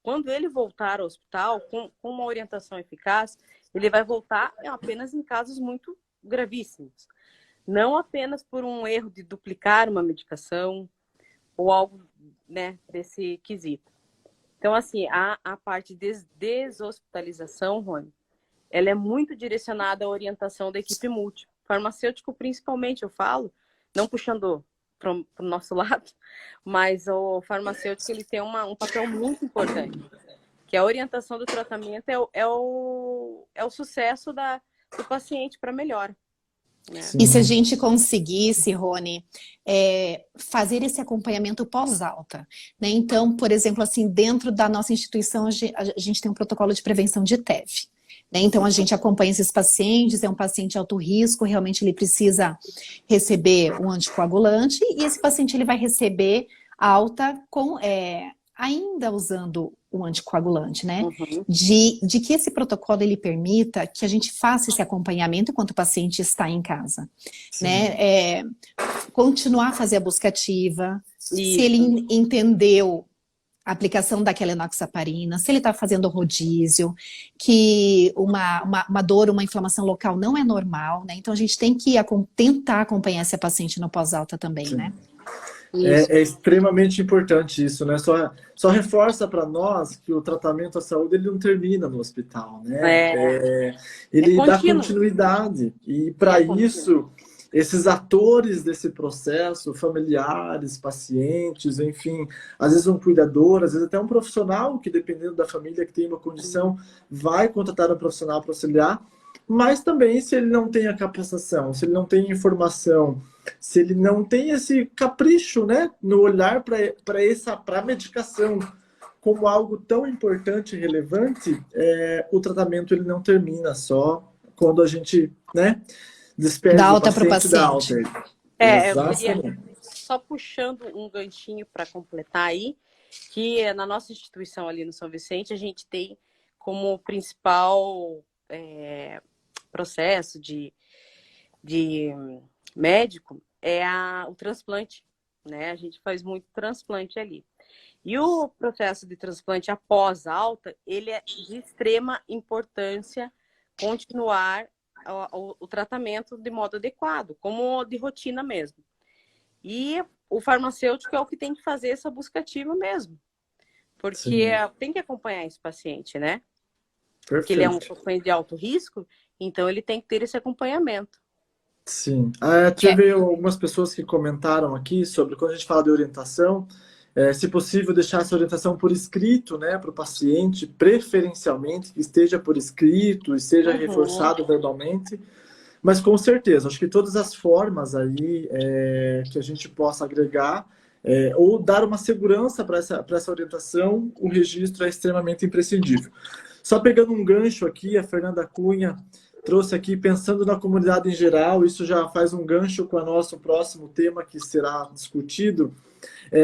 S1: quando ele voltar ao hospital, com uma orientação eficaz, ele vai voltar apenas em casos muito gravíssimos. não apenas por um erro de duplicar uma medicação ou algo, né, desse quesito. Então, assim, a parte de deshospitalização, Rony, ela é muito direcionada à orientação da equipe multi. Farmacêutico, principalmente, eu falo, não puxando para o nosso lado, mas o farmacêutico ele tem um papel muito importante, que a orientação do tratamento é o sucesso do paciente para melhora. Né?
S3: E se a gente conseguisse, Rony, fazer esse acompanhamento pós-alta, né? Então, por exemplo, assim, dentro da nossa instituição, a gente tem um protocolo de prevenção de TEV. Né? Então, a gente acompanha esses pacientes, é um paciente de alto risco, realmente ele precisa receber um anticoagulante, e esse paciente ele vai receber alta ainda usando o anticoagulante, né?
S1: Uhum.
S3: De que esse protocolo ele permita que a gente faça esse acompanhamento enquanto o paciente está em casa, né? Continuar a fazer a busca ativa, se ele entendeu a aplicação daquela enoxaparina, se ele está fazendo rodízio, que uma dor, uma inflamação local não é normal, né? Então a gente tem que tentar acompanhar esse paciente no pós-alta também, né?
S2: É extremamente importante isso, né? Só reforça para nós que o tratamento à saúde ele não termina no hospital, né? Ele dá continuidade. E para isso, esses atores desse processo, familiares, pacientes, enfim, às vezes um cuidador, às vezes até um profissional que, dependendo da família que tem uma condição, vai contratar um profissional para auxiliar, mas também se ele não tem a capacitação, se ele não tem informação, se ele não tem esse capricho, né, no olhar para a medicação como algo tão importante e relevante, o tratamento ele não termina só quando a gente, né, despede
S3: dá
S2: o
S3: alta para o
S2: paciente da
S3: paciente.
S2: alta.
S1: Eu queria, só puxando um ganchinho para completar aí, que na nossa instituição ali no São Vicente, a gente tem como principal processo de médico o transplante, né? A gente faz muito transplante ali. E o processo de transplante após alta, ele é de extrema importância continuar o tratamento de modo adequado, como de rotina mesmo. E o farmacêutico é o que tem que fazer essa busca ativa mesmo, porque tem que acompanhar esse paciente, né?
S2: Perfeito.
S1: Porque ele é um paciente de alto risco, então ele tem que ter esse acompanhamento.
S2: Sim. Tive algumas pessoas que comentaram aqui sobre quando a gente fala de orientação, se possível deixar essa orientação por escrito, né, para o paciente, preferencialmente que esteja por escrito e seja reforçado verbalmente, mas com certeza, acho que todas as formas aí que a gente possa agregar ou dar uma segurança para essa orientação, o registro é extremamente imprescindível. Só pegando um gancho aqui, a Fernanda Cunha trouxe aqui, pensando na comunidade em geral, isso já faz um gancho com o nosso próximo tema que será discutido.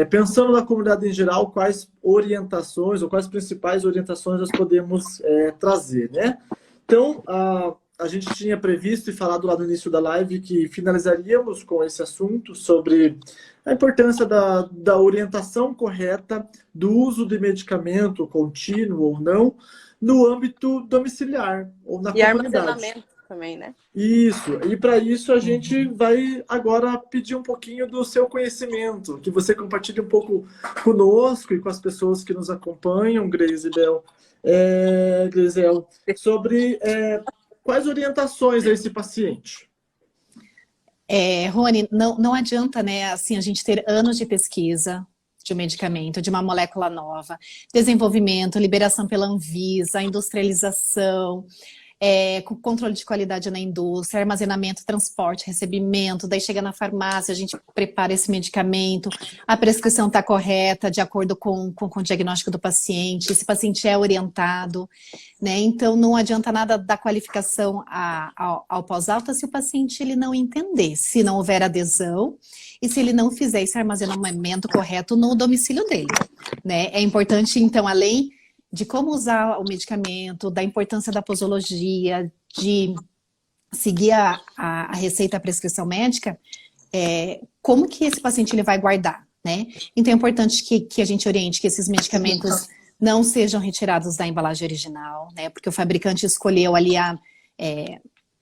S2: Pensando na comunidade em geral, quais orientações ou quais principais orientações nós podemos trazer, né? Então, a gente tinha previsto e falado lá no início da live que finalizaríamos com esse assunto sobre a importância da orientação correta do uso de medicamento contínuo ou não no âmbito domiciliar ou na comunidade.
S1: Armazenamento também, né?
S2: Isso. E para isso a gente vai agora pedir um pouquinho do seu conhecimento, que você compartilhe um pouco conosco e com as pessoas que nos acompanham, Greisel, sobre quais orientações a esse paciente.
S3: Rony, não adianta, né, assim, a gente ter anos de pesquisa de um medicamento, de uma molécula nova, desenvolvimento, liberação pela Anvisa, industrialização, controle de qualidade na indústria, armazenamento, transporte, recebimento, daí chega na farmácia, a gente prepara esse medicamento, a prescrição está correta, de acordo com o diagnóstico do paciente, esse paciente é orientado, né? Então não adianta nada da qualificação ao pós-alta se o paciente ele não entender, se não houver adesão e se ele não fizer esse armazenamento correto no domicílio dele, né? É importante, então, além de como usar o medicamento, da importância da posologia, de seguir a receita, a prescrição médica, como que esse paciente ele vai guardar, né? Então é importante que a gente oriente que esses medicamentos não sejam retirados da embalagem original, né? Porque o fabricante escolheu ali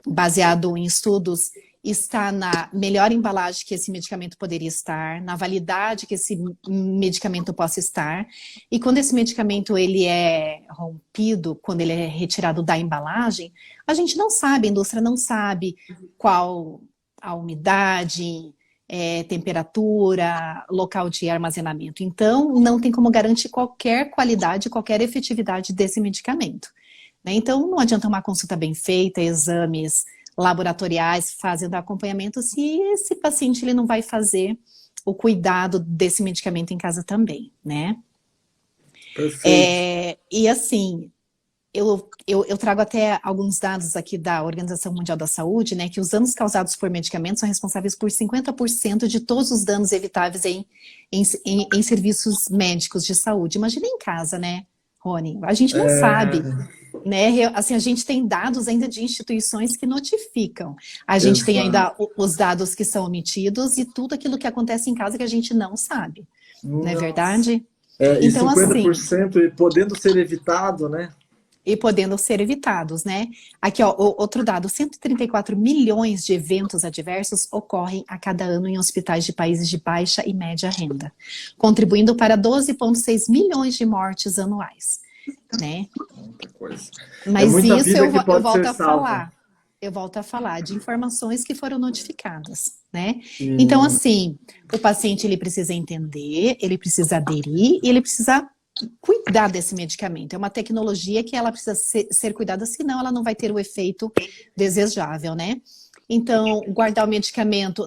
S3: baseado em estudos está na melhor embalagem que esse medicamento poderia estar, na validade que esse medicamento possa estar. E quando esse medicamento ele é rompido, quando ele é retirado da embalagem, a gente não sabe, a indústria não sabe qual a umidade, temperatura, local de armazenamento. Então, não tem como garantir qualquer qualidade, qualquer efetividade desse medicamento, né? Então, não adianta uma consulta bem feita, exames laboratoriais, fazendo acompanhamento, se esse paciente ele não vai fazer o cuidado desse medicamento em casa também, né?
S2: Perfeito.
S3: E assim, eu trago até alguns dados aqui da Organização Mundial da Saúde, né, que os danos causados por medicamentos são responsáveis por 50% de todos os danos evitáveis em serviços médicos de saúde. Imagina em casa, né, Rony? A gente não sabe, né? Assim, a gente tem dados ainda de instituições que notificam. A gente tem ainda os dados que são omitidos e tudo aquilo que acontece em casa que a gente não sabe. Não é verdade?
S2: E
S3: então,
S2: 50% assim, podendo ser evitado, né?
S3: E podendo ser evitados, né? Aqui, ó, outro dado, 134 milhões de eventos adversos ocorrem a cada ano em hospitais de países de baixa e média renda, contribuindo para 12,6 milhões de mortes anuais, né?
S2: Muita coisa.
S3: Mas
S2: muita
S3: isso
S2: vida
S3: eu
S2: que pode
S3: volto
S2: ser
S3: a
S2: salva.
S3: falar. Eu volto a falar de informações que foram notificadas, né?
S2: Sim.
S3: Então, assim, o paciente ele precisa entender, ele precisa aderir e ele precisa cuidar desse medicamento. É uma tecnologia que ela precisa ser cuidada, senão ela não vai ter o efeito desejável, né? Então, guardar o medicamento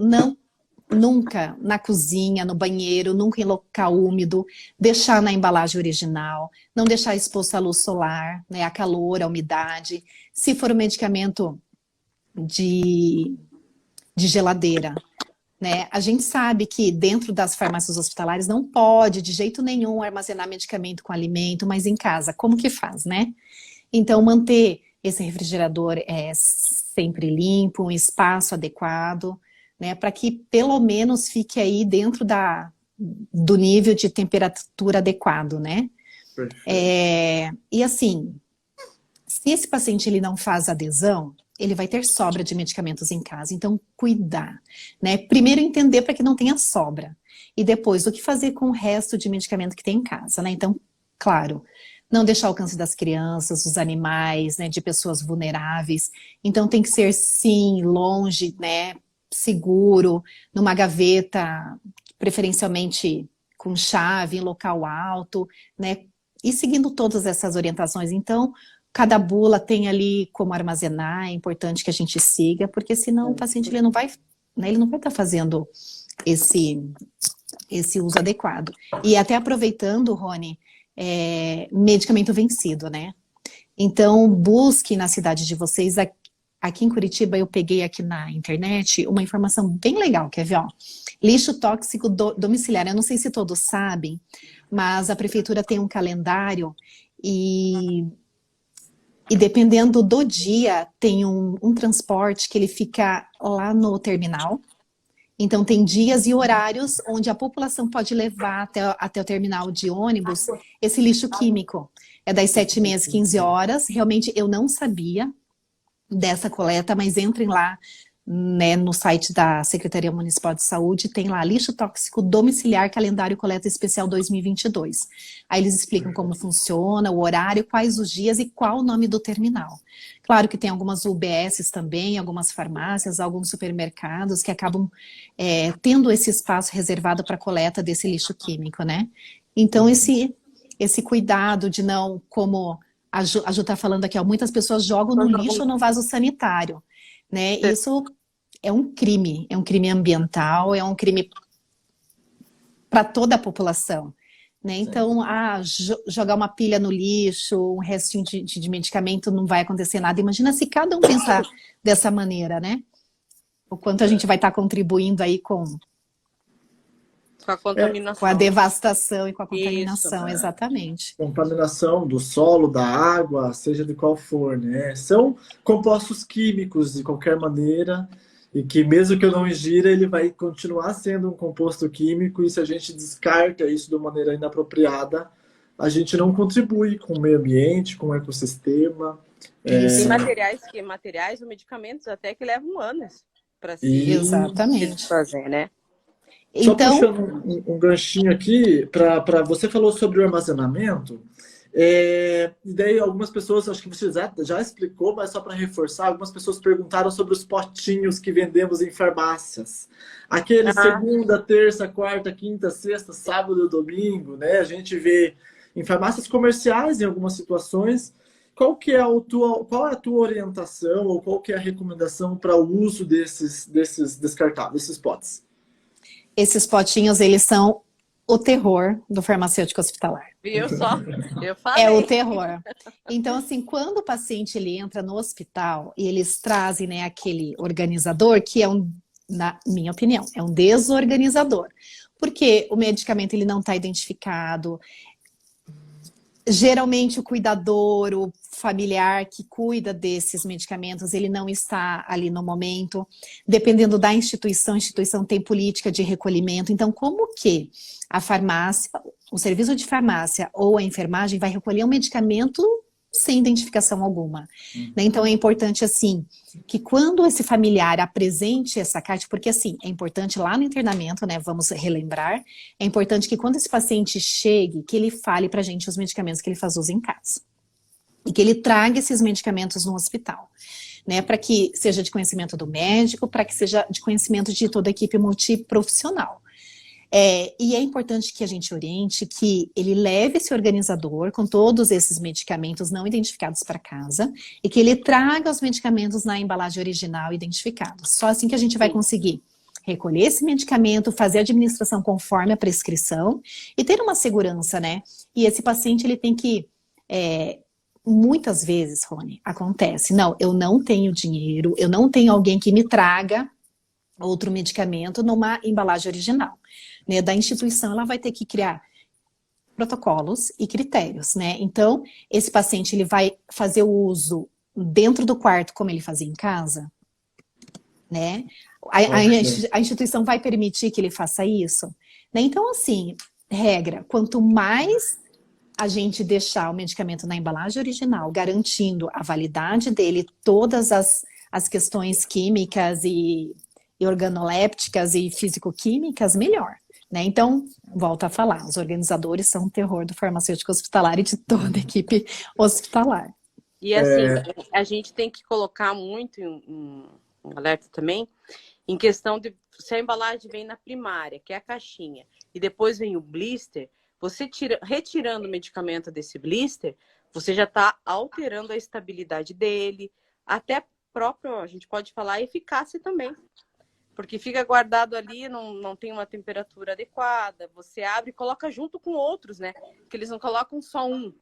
S3: nunca na cozinha, no banheiro, nunca em local úmido, deixar na embalagem original, não deixar exposto à luz solar, né, a calor, a umidade. Se for um medicamento de geladeira, né? A gente sabe que dentro das farmácias hospitalares não pode de jeito nenhum armazenar medicamento com alimento, mas em casa, como que faz, né? Então, manter esse refrigerador sempre limpo, um espaço adequado, né? Para que pelo menos fique aí dentro do nível de temperatura adequado, né? E assim, se esse paciente ele não faz adesão, ele vai ter sobra de medicamentos em casa, então cuidar, né? Primeiro entender para que não tenha sobra, e depois o que fazer com o resto de medicamento que tem em casa, né? Então, claro, não deixar ao alcance das crianças, dos animais, né, de pessoas vulneráveis, então tem que ser sim, longe, né, seguro, numa gaveta, preferencialmente com chave, em local alto, né, e seguindo todas essas orientações. Então, cada bula tem ali como armazenar, é importante que a gente siga, porque senão o paciente ele não vai estar fazendo esse uso adequado. E até aproveitando, Rony, medicamento vencido, né? Então, busque na cidade de vocês, aqui em Curitiba, eu peguei aqui na internet uma informação bem legal, quer ver, ó? Lixo tóxico domiciliar. Eu não sei se todos sabem, mas a prefeitura tem um calendário e dependendo do dia, tem um transporte que ele fica lá no terminal. Então, tem dias e horários onde a população pode levar até o terminal de ônibus esse lixo químico. É das 7h30 às 15 horas. Realmente, eu não sabia dessa coleta, mas entrem lá, né, no site da Secretaria Municipal de Saúde, tem lá lixo tóxico domiciliar, calendário coleta especial 2022. Aí eles explicam como funciona, o horário, quais os dias e qual o nome do terminal. Claro que tem algumas UBSs também, algumas farmácias, alguns supermercados que acabam tendo esse espaço reservado para coleta desse lixo químico, né? Então esse cuidado de não, como a Ju está falando aqui, ó, muitas pessoas jogam no lixo ou no vaso sanitário, né? Isso é um crime ambiental, é um crime para toda a população, né? Então, jogar uma pilha no lixo, um restinho de medicamento, não vai acontecer nada. Imagina se cada um pensar dessa maneira, né? O quanto a gente vai estar contribuindo aí com
S1: a contaminação.
S3: Com a devastação e com a contaminação,
S1: Isso,
S3: exatamente.
S2: Contaminação do solo, da água, seja de qual for, né? São compostos químicos de qualquer maneira e que mesmo que eu não ingira, ele vai continuar sendo um composto químico e se a gente descarta isso de uma maneira inapropriada, a gente não contribui com o meio ambiente, com o ecossistema.
S1: Tem materiais ou medicamentos até que levam anos. para se
S3: Exatamente.
S1: fazer, né?
S2: Só
S3: Então,
S2: puxando um ganchinho aqui, para você falou sobre o armazenamento, e daí algumas pessoas, acho que você já explicou, mas só para reforçar, algumas pessoas perguntaram sobre os potinhos que vendemos em farmácias. Aqueles segunda, terça, quarta, quinta, sexta, sábado e domingo, né? A gente vê em farmácias comerciais em algumas situações. Qual é a tua orientação ou qual que é a recomendação para o uso desses descartáveis, desses potes?
S3: esses potinhos, eles são o terror do farmacêutico hospitalar.
S1: Viu só? Eu
S3: É o
S1: falei.
S3: terror. Então, assim, quando o paciente ele entra no hospital e eles trazem, né, aquele organizador, que é na minha opinião, é um desorganizador. Porque o medicamento ele não está identificado. Geralmente o cuidador, o familiar que cuida desses medicamentos, ele não está ali no momento. Dependendo da instituição, a instituição tem política de recolhimento. Então, como que a farmácia, o serviço de farmácia ou a enfermagem vai recolher um medicamento sem identificação alguma? Né? Então, é importante, assim, que quando esse familiar apresente essa carta, porque, assim, é importante lá no internamento, né, vamos relembrar, é importante que quando esse paciente chegue, que ele fale pra gente os medicamentos que ele faz uso em casa. E que ele traga esses medicamentos no hospital, né, para que seja de conhecimento do médico, para que seja de conhecimento de toda a equipe multiprofissional. E é importante que a gente oriente que ele leve esse organizador com todos esses medicamentos não identificados para casa e que ele traga os medicamentos na embalagem original identificados. Só assim que a gente vai conseguir recolher esse medicamento, fazer a administração conforme a prescrição e ter uma segurança, né? E esse paciente, ele tem que... muitas vezes, Rony, acontece, não, eu não tenho dinheiro, eu não tenho alguém que me traga outro medicamento numa embalagem original, né? Da instituição, ela vai ter que criar protocolos e critérios, né? Então, esse paciente, ele vai fazer o uso dentro do quarto, como ele fazia em casa, né? A instituição vai permitir que ele faça isso, né? Então, assim, regra, quanto mais a gente deixar o medicamento na embalagem original, garantindo a validade dele, todas as questões químicas e organolépticas e físico-químicas, melhor. Né? Então, volto a falar, os organizadores são o terror do farmacêutico hospitalar e de toda a equipe hospitalar.
S1: E assim, a gente tem que colocar muito um alerta também, em questão de se a embalagem vem na primária, que é a caixinha, e depois vem o blister, você retirando o medicamento desse blister, você já está alterando a estabilidade dele, até próprio, a gente pode falar, eficácia também. Porque fica guardado ali, não tem uma temperatura adequada, você abre e coloca junto com outros, né? Porque eles não colocam só um.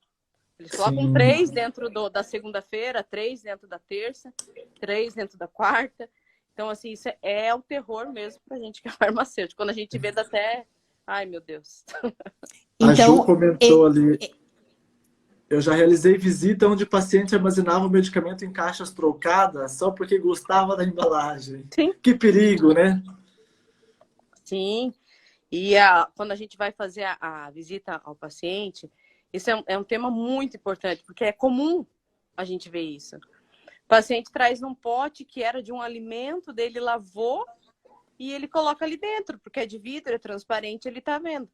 S1: Eles colocam 3 dentro da segunda-feira, 3 dentro da terça, 3 dentro da quarta. Então, assim, isso é o terror mesmo pra gente que é farmacêutico. Quando a gente vê, dá até... Ai, meu Deus.
S2: A Ju comentou ali... Eu já realizei visita onde o paciente armazenava o medicamento em caixas trocadas só porque gostava da embalagem.
S1: Sim.
S2: Que perigo, né?
S1: Sim. E quando a gente vai fazer a visita ao paciente, isso é um tema muito importante, porque é comum a gente ver isso. O paciente traz num pote que era de um alimento dele, lavou e ele coloca ali dentro, porque é de vidro, é transparente, ele tá vendo.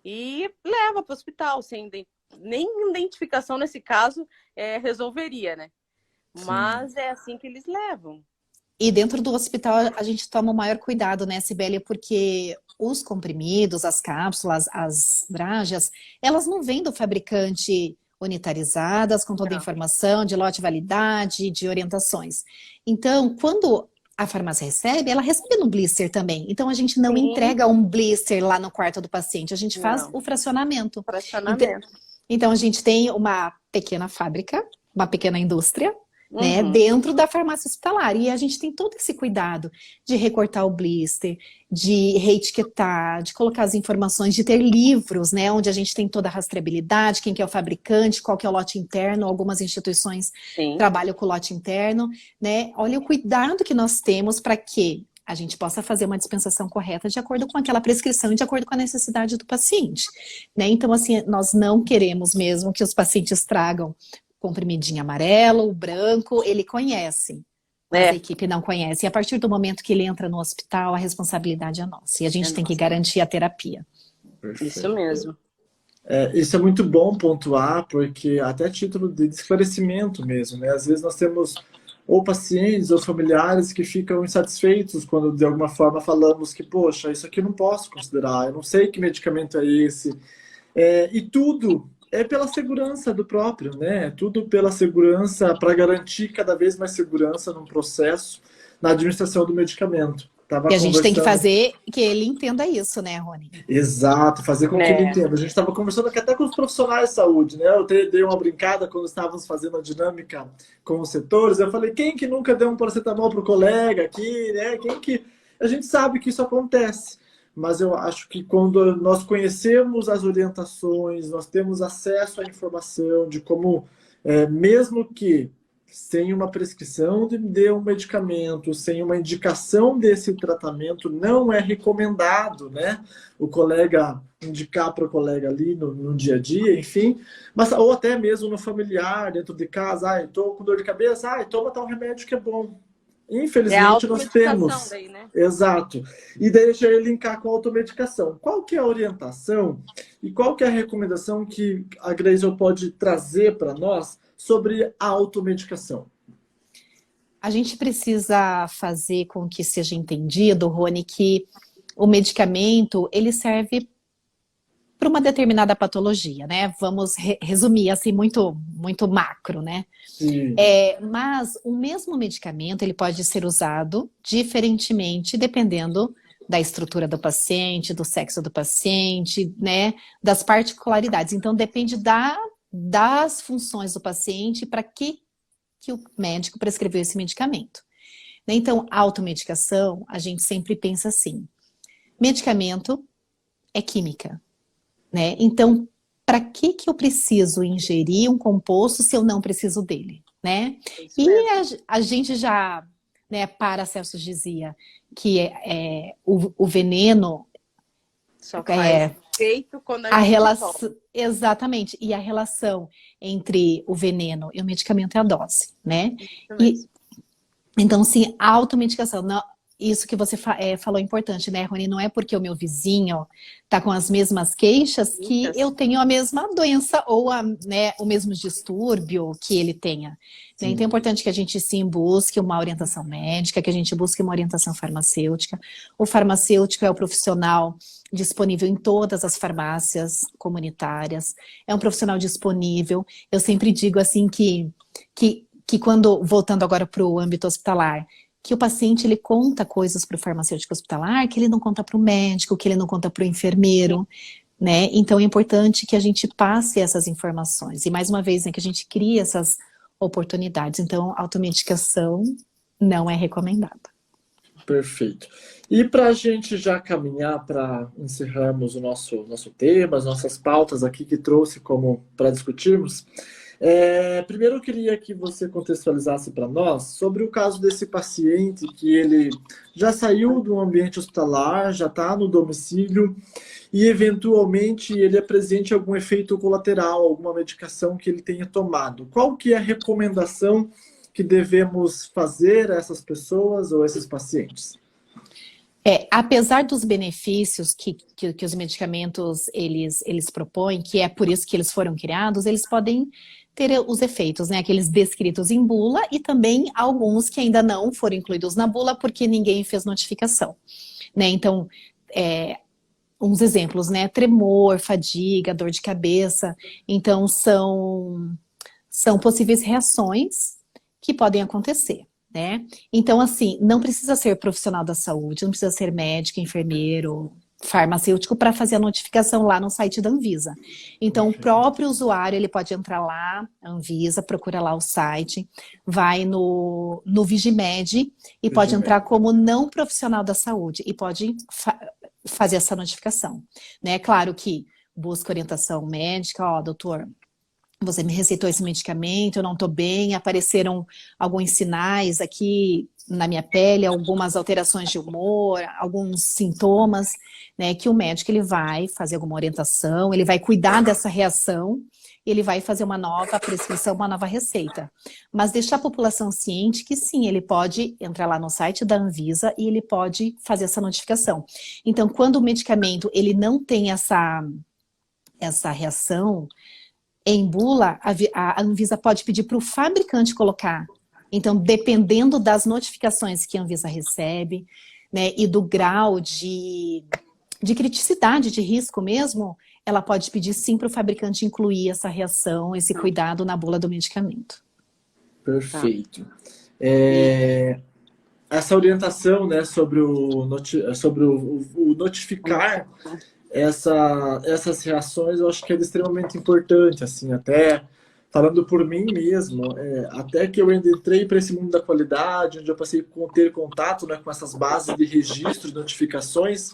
S1: E leva para o hospital, sem nem identificação nesse caso resolveria, né? Sim. Mas é assim que eles levam.
S3: E dentro do hospital a gente toma o maior cuidado, né, Sibeli, porque os comprimidos, as cápsulas, as drágeas, elas não vêm do fabricante unitarizadas, com toda a informação de lote, validade, de orientações. Então, quando a farmácia recebe, ela recebe no blister também. Então, a gente não entrega um blister lá no quarto do paciente, a gente faz o fracionamento. Então, a gente tem uma pequena fábrica, uma pequena indústria, né, dentro da farmácia hospitalar. E a gente tem todo esse cuidado de recortar o blister, de reetiquetar, de colocar as informações, de ter livros, né, onde a gente tem toda a rastreabilidade, quem que é o fabricante, qual que é o lote interno. Algumas instituições trabalham com o lote interno, né? Olha o cuidado que nós temos para que a gente possa fazer uma dispensação correta de acordo com aquela prescrição e de acordo com a necessidade do paciente, né? Então, assim, nós não queremos mesmo que os pacientes tragam comprimidinho amarelo, o branco, ele conhece, mas a equipe não conhece. E a partir do momento que ele entra no hospital, a responsabilidade é nossa. E a gente tem que garantir a terapia.
S2: Perfeito.
S1: Isso mesmo.
S2: Isso é muito bom pontuar, porque até a título de esclarecimento mesmo, né? Às vezes nós temos ou pacientes ou familiares que ficam insatisfeitos quando de alguma forma falamos que, poxa, isso aqui eu não posso considerar, eu não sei que medicamento é esse. E tudo é pela segurança do próprio, né? Tudo pela segurança, para garantir cada vez mais segurança no processo, na administração do medicamento.
S3: E a gente tem que fazer que ele entenda isso, né, Rony?
S2: Exato, fazer com que ele entenda. A gente estava conversando aqui até com os profissionais de saúde, né? Eu dei uma brincada quando estávamos fazendo a dinâmica com os setores. Eu falei, quem que nunca deu um paracetamol para o colega aqui, né? Quem que... A gente sabe que isso acontece. Mas eu acho que quando nós conhecemos as orientações, nós temos acesso à informação de como, mesmo que sem uma prescrição de um medicamento, sem uma indicação desse tratamento, não é recomendado, né? O colega indicar para o colega ali no dia a dia, enfim, mas, ou até mesmo no familiar, dentro de casa, estou com dor de cabeça, toma tal remédio que é bom. Infelizmente, nós temos.
S1: Daí, né?
S2: Exato. E deixa ele linkar com a automedicação. Qual que é a orientação e qual que é a recomendação que a Graysel pode trazer para nós sobre a automedicação?
S3: A gente precisa fazer com que seja entendido, Rony, que o medicamento, ele serve para uma determinada patologia, né? Vamos resumir assim, muito macro, né?
S2: Sim.
S3: Mas o mesmo medicamento, ele pode ser usado diferentemente, dependendo da estrutura do paciente, do sexo do paciente, né? Das particularidades. Então, depende das funções do paciente para que o médico prescreveu esse medicamento. Então, a automedicação, a gente sempre pensa assim, medicamento é química, né? Então, para que eu preciso ingerir um composto se eu não preciso dele, né? E a gente já, né, Paracelsus dizia que o veneno
S1: só faz efeito quando a gente
S3: relação,
S1: toma.
S3: Exatamente, e a relação entre o veneno e o medicamento é a dose, né? Então, sim, a automedicação, isso que você falou é importante, né, Rony? Não é porque o meu vizinho está com as mesmas queixas que eu tenho a mesma doença ou o mesmo distúrbio que ele tenha. Né? Então é importante que a gente sim busque uma orientação médica, que a gente busque uma orientação farmacêutica. O farmacêutico é o profissional disponível em todas as farmácias comunitárias, é um profissional disponível. Eu sempre digo assim que quando, voltando agora para o âmbito hospitalar, que o paciente ele conta coisas para o farmacêutico hospitalar que ele não conta para o médico, que ele não conta para o enfermeiro, né? Então é importante que a gente passe essas informações. E mais uma vez, né, que a gente crie essas oportunidades. Então, automedicação não é recomendada.
S2: Perfeito. E para a gente já caminhar para encerrarmos o nosso tema, as nossas pautas aqui que trouxe como para discutirmos, primeiro eu queria que você contextualizasse para nós sobre o caso desse paciente que ele já saiu do ambiente hospitalar, já está no domicílio e eventualmente ele apresente algum efeito colateral, alguma medicação que ele tenha tomado. Qual que é a recomendação que devemos fazer a essas pessoas ou a esses pacientes?
S3: Apesar dos benefícios que os medicamentos eles propõem, que é por isso que eles foram criados, eles podem ter os efeitos, né? Aqueles descritos em bula e também alguns que ainda não foram incluídos na bula porque ninguém fez notificação, né? Então, uns exemplos, né? Tremor, fadiga, dor de cabeça. Então, são possíveis reações que podem acontecer, né? Então, assim, não precisa ser profissional da saúde, não precisa ser médico, enfermeiro, farmacêutico para fazer a notificação lá no site da Anvisa. Então, o próprio usuário, ele pode entrar lá, Anvisa, procura lá o site, vai no Vigimed e pode entrar como não profissional da saúde e pode fazer essa notificação, né? Claro que busca orientação médica, doutor, você me receitou esse medicamento, eu não estou bem, apareceram alguns sinais aqui na minha pele, algumas alterações de humor, alguns sintomas, né, que o médico ele vai fazer alguma orientação, ele vai cuidar dessa reação ele vai fazer uma nova prescrição, uma nova receita. Mas deixar a população ciente que sim, ele pode entrar lá no site da Anvisa e ele pode fazer essa notificação. Então, quando o medicamento ele não tem essa reação em bula, a Anvisa pode pedir para o fabricante colocar. Então, dependendo das notificações que a Anvisa recebe, né, e do grau de criticidade, de risco mesmo, ela pode pedir sim para o fabricante incluir essa reação, esse cuidado na bula do medicamento.
S2: Perfeito. Essa orientação, né, sobre o notificar essas reações, eu acho que é extremamente importante, assim, até falando por mim mesmo, até que eu entrei para esse mundo da qualidade, onde eu passei a ter contato, né, com essas bases de registro, de notificações,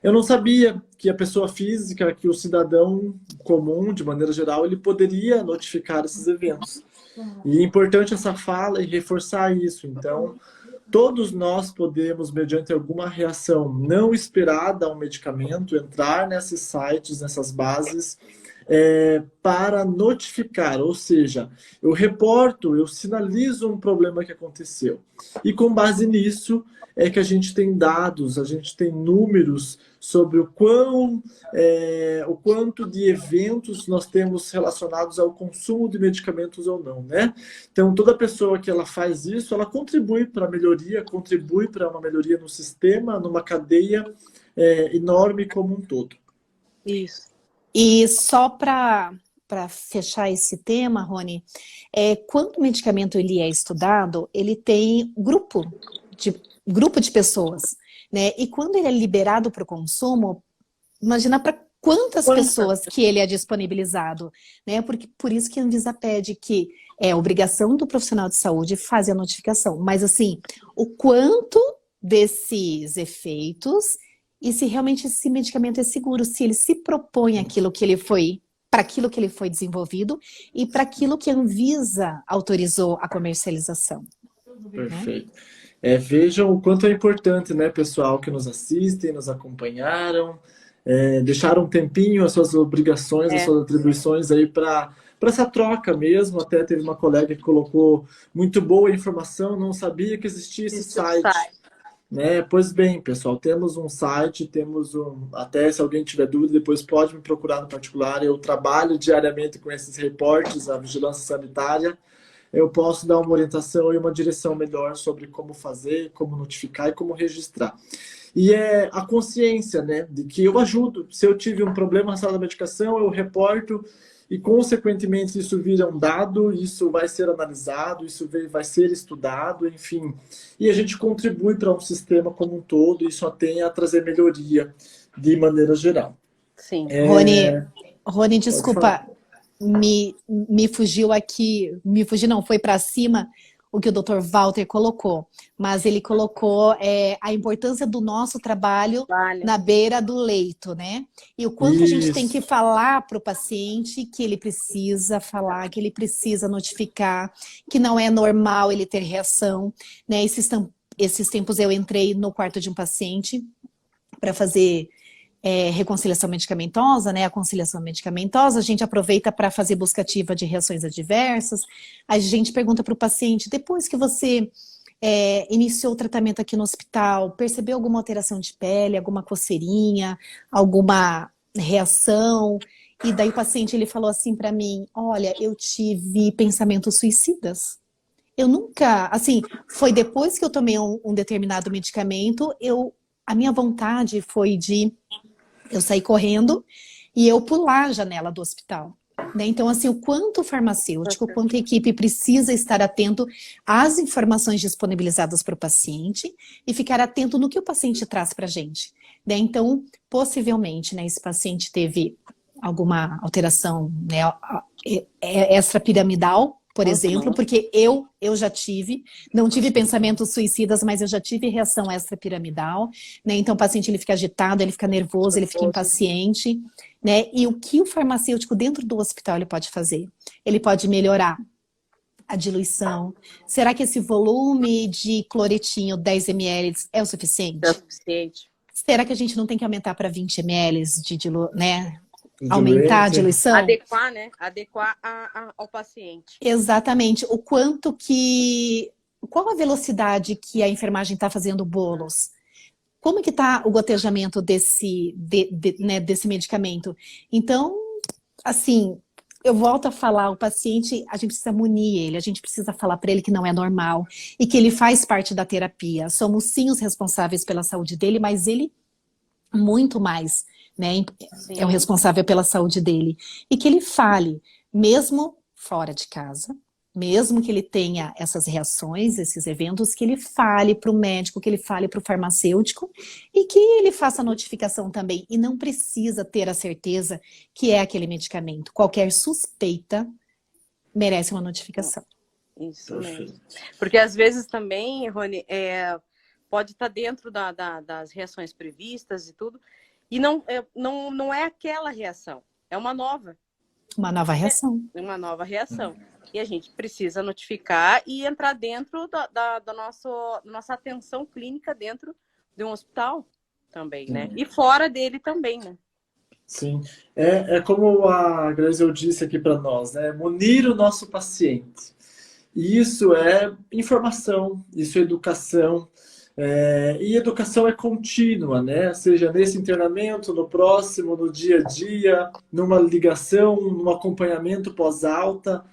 S2: eu não sabia que a pessoa física, que o cidadão comum, de maneira geral, ele poderia notificar esses eventos. E é importante essa fala e reforçar isso. Então, todos nós podemos, mediante alguma reação não esperada a um medicamento, entrar nesses sites, nessas bases, para notificar, ou seja, eu reporto, eu sinalizo um problema que aconteceu. E com base nisso é que a gente tem dados, a gente tem números sobre o quanto de eventos nós temos relacionados ao consumo de medicamentos ou não, né? Então, toda pessoa que ela faz isso, ela contribui para a melhoria, contribui para uma melhoria no sistema, numa cadeia enorme como um todo.
S1: Isso.
S3: E só para fechar esse tema, Rony, quando o medicamento ele é estudado, ele tem grupo de pessoas, né? E quando ele é liberado para o consumo, imagina para quantas pessoas que ele é disponibilizado, né? Porque por isso que a Anvisa pede que é obrigação do profissional de saúde fazer a notificação. Mas assim, o quanto desses efeitos e se realmente esse medicamento é seguro, se ele se propõe para aquilo que ele foi desenvolvido e para aquilo que a Anvisa autorizou a comercialização.
S2: Perfeito. Vejam o quanto é importante, né, pessoal que nos assistem, nos acompanharam, deixaram um tempinho as suas obrigações, as suas atribuições aí para essa troca mesmo. Até teve uma colega que colocou muito boa informação, não sabia que existia esse site. Né? Pois bem, pessoal, temos um site, até se alguém tiver dúvida, depois pode me procurar no particular. Eu trabalho diariamente com esses reportes, a vigilância sanitária. Eu posso dar uma orientação e uma direção melhor sobre como fazer, como notificar e como registrar. E é a consciência, né, de que eu ajudo. Se eu tive um problema na sala da medicação, eu reporto e, consequentemente, isso vira um dado, isso vai ser analisado, isso vai ser estudado, enfim. E a gente contribui para um sistema como um todo e só tem a trazer melhoria de maneira geral.
S1: Sim.
S3: Rony, desculpa, me fugiu aqui, não, foi para cima o que o Dr. Walter colocou, mas ele colocou a importância do nosso trabalho na beira do leito, né? E o quanto a gente tem que falar para o paciente que ele precisa falar, que ele precisa notificar, que não é normal ele ter reação, né? Esses tempos eu entrei no quarto de um paciente para fazer reconciliação medicamentosa, né? A conciliação medicamentosa, a gente aproveita para fazer busca ativa de reações adversas. A gente pergunta para o paciente, depois que você iniciou o tratamento aqui no hospital, percebeu alguma alteração de pele, alguma coceirinha, alguma reação? E daí o paciente ele falou assim para mim, olha, eu tive pensamentos suicidas. Eu nunca, assim, foi depois que eu tomei um determinado medicamento, a minha vontade foi de eu sair correndo e eu pular a janela do hospital. Né? Então, assim, o quanto o farmacêutico, o quanto a equipe precisa estar atento às informações disponibilizadas para o paciente e ficar atento no que o paciente traz para a gente. Né? Então, possivelmente, né, esse paciente teve alguma alteração, né, extrapiramidal, por exemplo, porque eu já não tive pensamentos suicidas, mas eu já tive reação extrapiramidal, né? Então o paciente ele fica agitado, ele fica nervoso, ele fica impaciente, né? E o que o farmacêutico dentro do hospital ele pode fazer? Ele pode melhorar a diluição. Será que esse volume de cloretinho 10 ml é o suficiente?
S1: É o suficiente.
S3: Será que a gente não tem que aumentar para 20 ml né? aumentar a
S2: doente.
S3: diluição.
S1: Adequar, né? Adequar ao paciente.
S3: Exatamente. O quanto que... Qual a velocidade que a enfermagem está fazendo bolos? Como que está o gotejamento né, desse medicamento? Então, assim, eu volto a falar, o paciente, a gente precisa munir ele, a gente precisa falar para ele que não é normal e que ele faz parte da terapia. Somos sim os responsáveis pela saúde dele, mas ele muito mais, né? É o responsável pela saúde dele. E que ele fale, mesmo fora de casa, mesmo que ele tenha essas reações, esses eventos, que ele fale para o médico, que ele fale para o farmacêutico e que ele faça a notificação também. E não precisa ter a certeza que é aquele medicamento. Qualquer suspeita merece uma notificação.
S1: Isso mesmo. Porque às vezes também, Rony, pode estar dentro das reações previstas e tudo, e não é aquela reação, é uma nova.
S3: Uma nova reação.
S1: Uma nova reação. E a gente precisa notificar e entrar dentro da nossa atenção clínica dentro de um hospital também, né? E fora dele também, né?
S2: Sim. É como a Graziel disse aqui para nós, né? Munir o nosso paciente. E isso é informação, isso é educação. E educação é contínua, né? Seja nesse internamento, no próximo, no dia a dia, numa ligação, num acompanhamento pós-alta.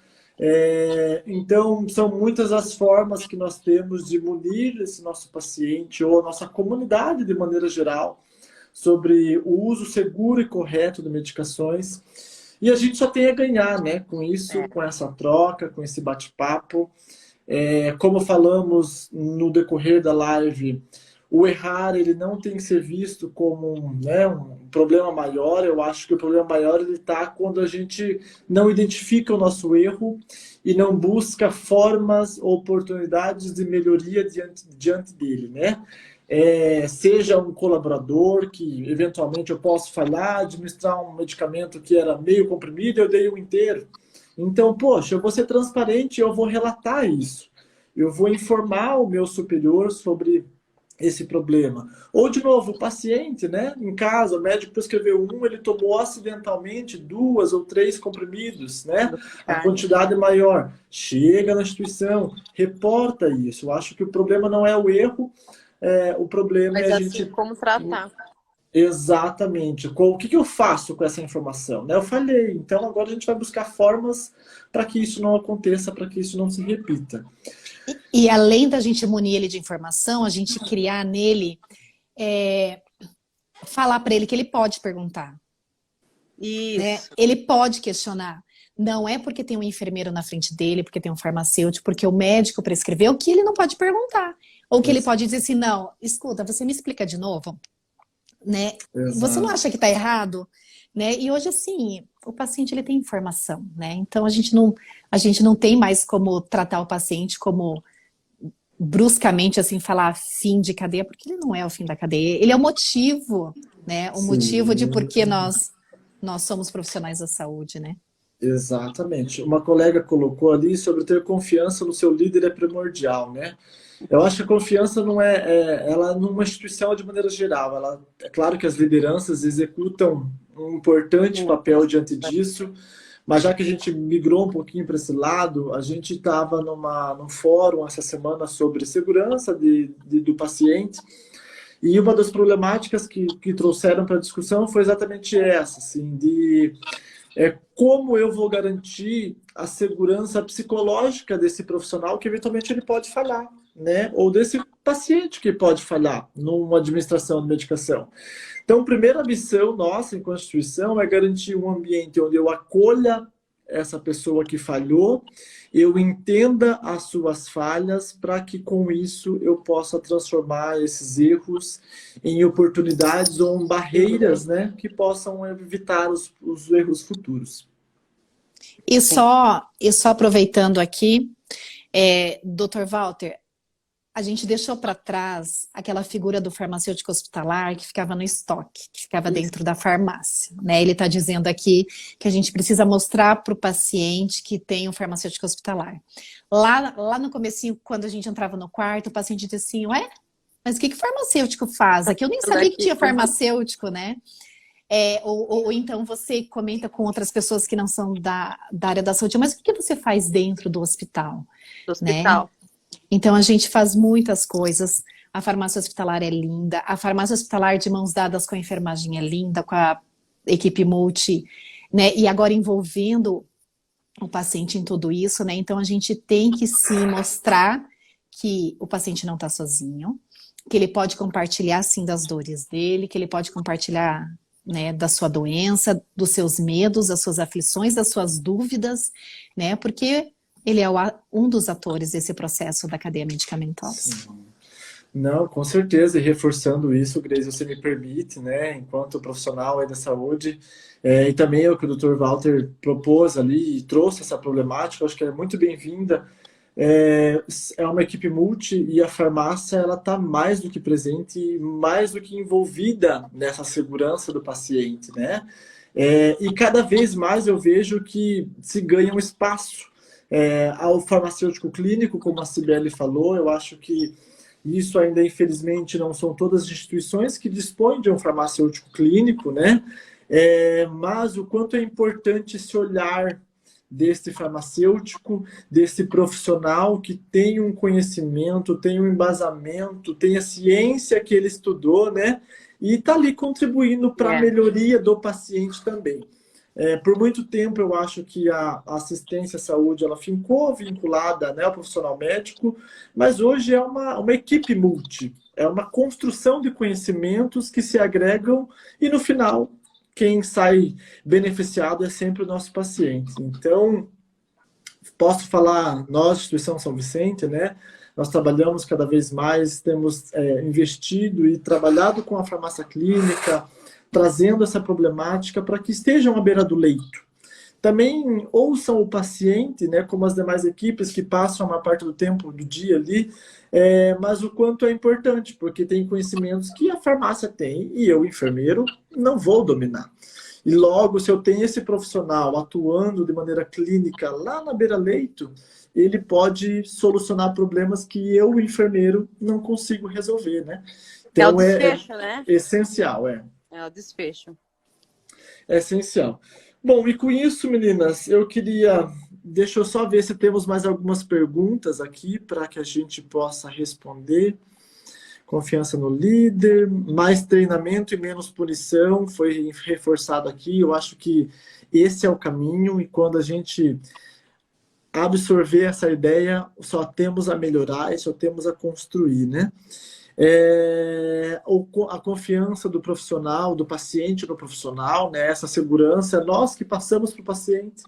S2: Então, são muitas as formas que nós temos de munir esse nosso paciente ou a nossa comunidade de maneira geral sobre o uso seguro e correto de medicações. E a gente só tem a ganhar, né? Com isso, com essa troca, com esse bate-papo. Como falamos no decorrer da live, o errar ele não tem que ser visto como um problema maior. Eu acho que o problema maior está quando a gente não identifica o nosso erro e não busca formas ou oportunidades de melhoria diante dele, né? Seja um colaborador que eventualmente eu posso falhar, administrar um medicamento que era meio comprimido, eu dei um inteiro. Então, poxa, eu vou ser transparente, eu vou relatar isso. Eu vou informar o meu superior sobre esse problema. Ou, de novo, o paciente, né? Em casa, o médico prescreveu ele tomou acidentalmente 2 ou 3 comprimidos, né? A quantidade é maior. Chega na instituição, reporta isso. Eu acho que o problema não é o erro, o problema
S1: Mas
S2: é a
S1: assim,
S2: gente...
S1: como tratar.
S2: Exatamente. O que eu faço com essa informação? Eu falei, então agora a gente vai buscar formas para que isso não aconteça, para que isso não se repita.
S3: E além da gente munir ele de informação, a gente criar nele, falar para ele que ele pode perguntar.
S1: Isso.
S3: Né? Ele pode questionar. Não é porque tem um enfermeiro na frente dele, porque tem um farmacêutico, porque o médico prescreveu, que ele não pode perguntar. Ou que ele pode dizer assim, não, escuta, você me explica de novo? Né? Você não acha que está errado? Né? E hoje, assim, o paciente ele tem informação, né? Então a gente não tem mais como tratar o paciente como bruscamente assim falar fim de cadeia, porque ele não é o fim da cadeia, ele é o motivo, né? O motivo de por que nós somos profissionais da saúde, né?
S2: Exatamente. Uma colega colocou ali sobre ter confiança no seu líder é primordial, né? Eu acho que a confiança não ela numa instituição de maneira geral. É claro que as lideranças executam um importante papel diante disso, mas já que a gente migrou um pouquinho para esse lado, a gente estava num fórum essa semana sobre segurança do paciente, e uma das problemáticas que trouxeram para a discussão foi exatamente essa, assim, como eu vou garantir a segurança psicológica desse profissional que eventualmente ele pode falhar, né? Ou desse paciente que pode falhar numa administração de medicação. Então, a primeira missão nossa em Constituição é garantir um ambiente onde eu acolha essa pessoa que falhou, eu entenda as suas falhas para que com isso eu possa transformar esses erros em oportunidades ou em barreiras, né, que possam evitar os erros futuros.
S3: E só aproveitando aqui, Dr. Walter, a gente deixou para trás aquela figura do farmacêutico hospitalar que ficava no estoque, que ficava dentro da farmácia, né? Ele está dizendo aqui que a gente precisa mostrar para o paciente que tem um farmacêutico hospitalar. Lá no comecinho, quando a gente entrava no quarto, o paciente dizia assim, mas o que farmacêutico faz? Aqui eu nem sabia que tinha farmacêutico, né? Ou então você comenta com outras pessoas que não são da área da saúde, mas o que você faz dentro do hospital?
S1: Do
S3: Né?
S1: hospital.
S3: Então a gente faz muitas coisas. A farmácia hospitalar é linda, a farmácia hospitalar de mãos dadas com a enfermagem é linda, com a equipe multi, né? E agora envolvendo o paciente em tudo isso, né? Então a gente tem que se mostrar que o paciente não está sozinho, que ele pode compartilhar sim das dores dele, que ele pode compartilhar, né, da sua doença, dos seus medos, das suas aflições, das suas dúvidas, né? Porque ele é um dos atores desse processo da cadeia medicamentosa.
S2: Sim. Não, com certeza, e reforçando isso, Grace, você me permite, né, enquanto profissional aí da saúde, e também o que o Dr. Walter propôs ali e trouxe essa problemática, eu acho que é muito bem-vinda. É uma equipe multi e a farmácia ela está mais do que presente, mais do que envolvida nessa segurança do paciente, né? E cada vez mais eu vejo que se ganha um espaço ao farmacêutico clínico, como a Cibele falou. Eu acho que isso ainda, infelizmente, não são todas as instituições que dispõem de um farmacêutico clínico, né? Mas o quanto é importante esse olhar desse farmacêutico, desse profissional que tem um conhecimento, tem um embasamento, tem a ciência que ele estudou, né? E está ali contribuindo para a melhoria do paciente também. Por muito tempo, eu acho que a assistência à saúde ela ficou vinculada, né, ao profissional médico, mas hoje é uma equipe multi, é uma construção de conhecimentos que se agregam e, no final, quem sai beneficiado é sempre o nosso paciente. Então, posso falar, nós, Instituição São Vicente, né, nós trabalhamos cada vez mais, temos investido e trabalhado com a farmácia clínica, trazendo essa problemática para que estejam à beira do leito. Também ouçam o paciente, né, como as demais equipes que passam uma parte do tempo do dia ali, mas o quanto é importante, porque tem conhecimentos que a farmácia tem e eu, enfermeiro, não vou dominar. E logo, se eu tenho esse profissional atuando de maneira clínica lá na beira-leito, ele pode solucionar problemas que eu, enfermeiro, não consigo resolver, né? Então,
S1: é o desfecho, né?
S2: Essencial,
S1: É o desfecho.
S2: É essencial. Bom, e com isso, meninas, eu queria... Deixa eu só ver se temos mais algumas perguntas aqui para que a gente possa responder. Confiança no líder, mais treinamento e menos punição, foi reforçado aqui. Eu acho que esse é o caminho e quando a gente absorver essa ideia, só temos a melhorar e só temos a construir, né? A confiança do profissional, do paciente no profissional, né? Essa segurança, nós que passamos para o paciente,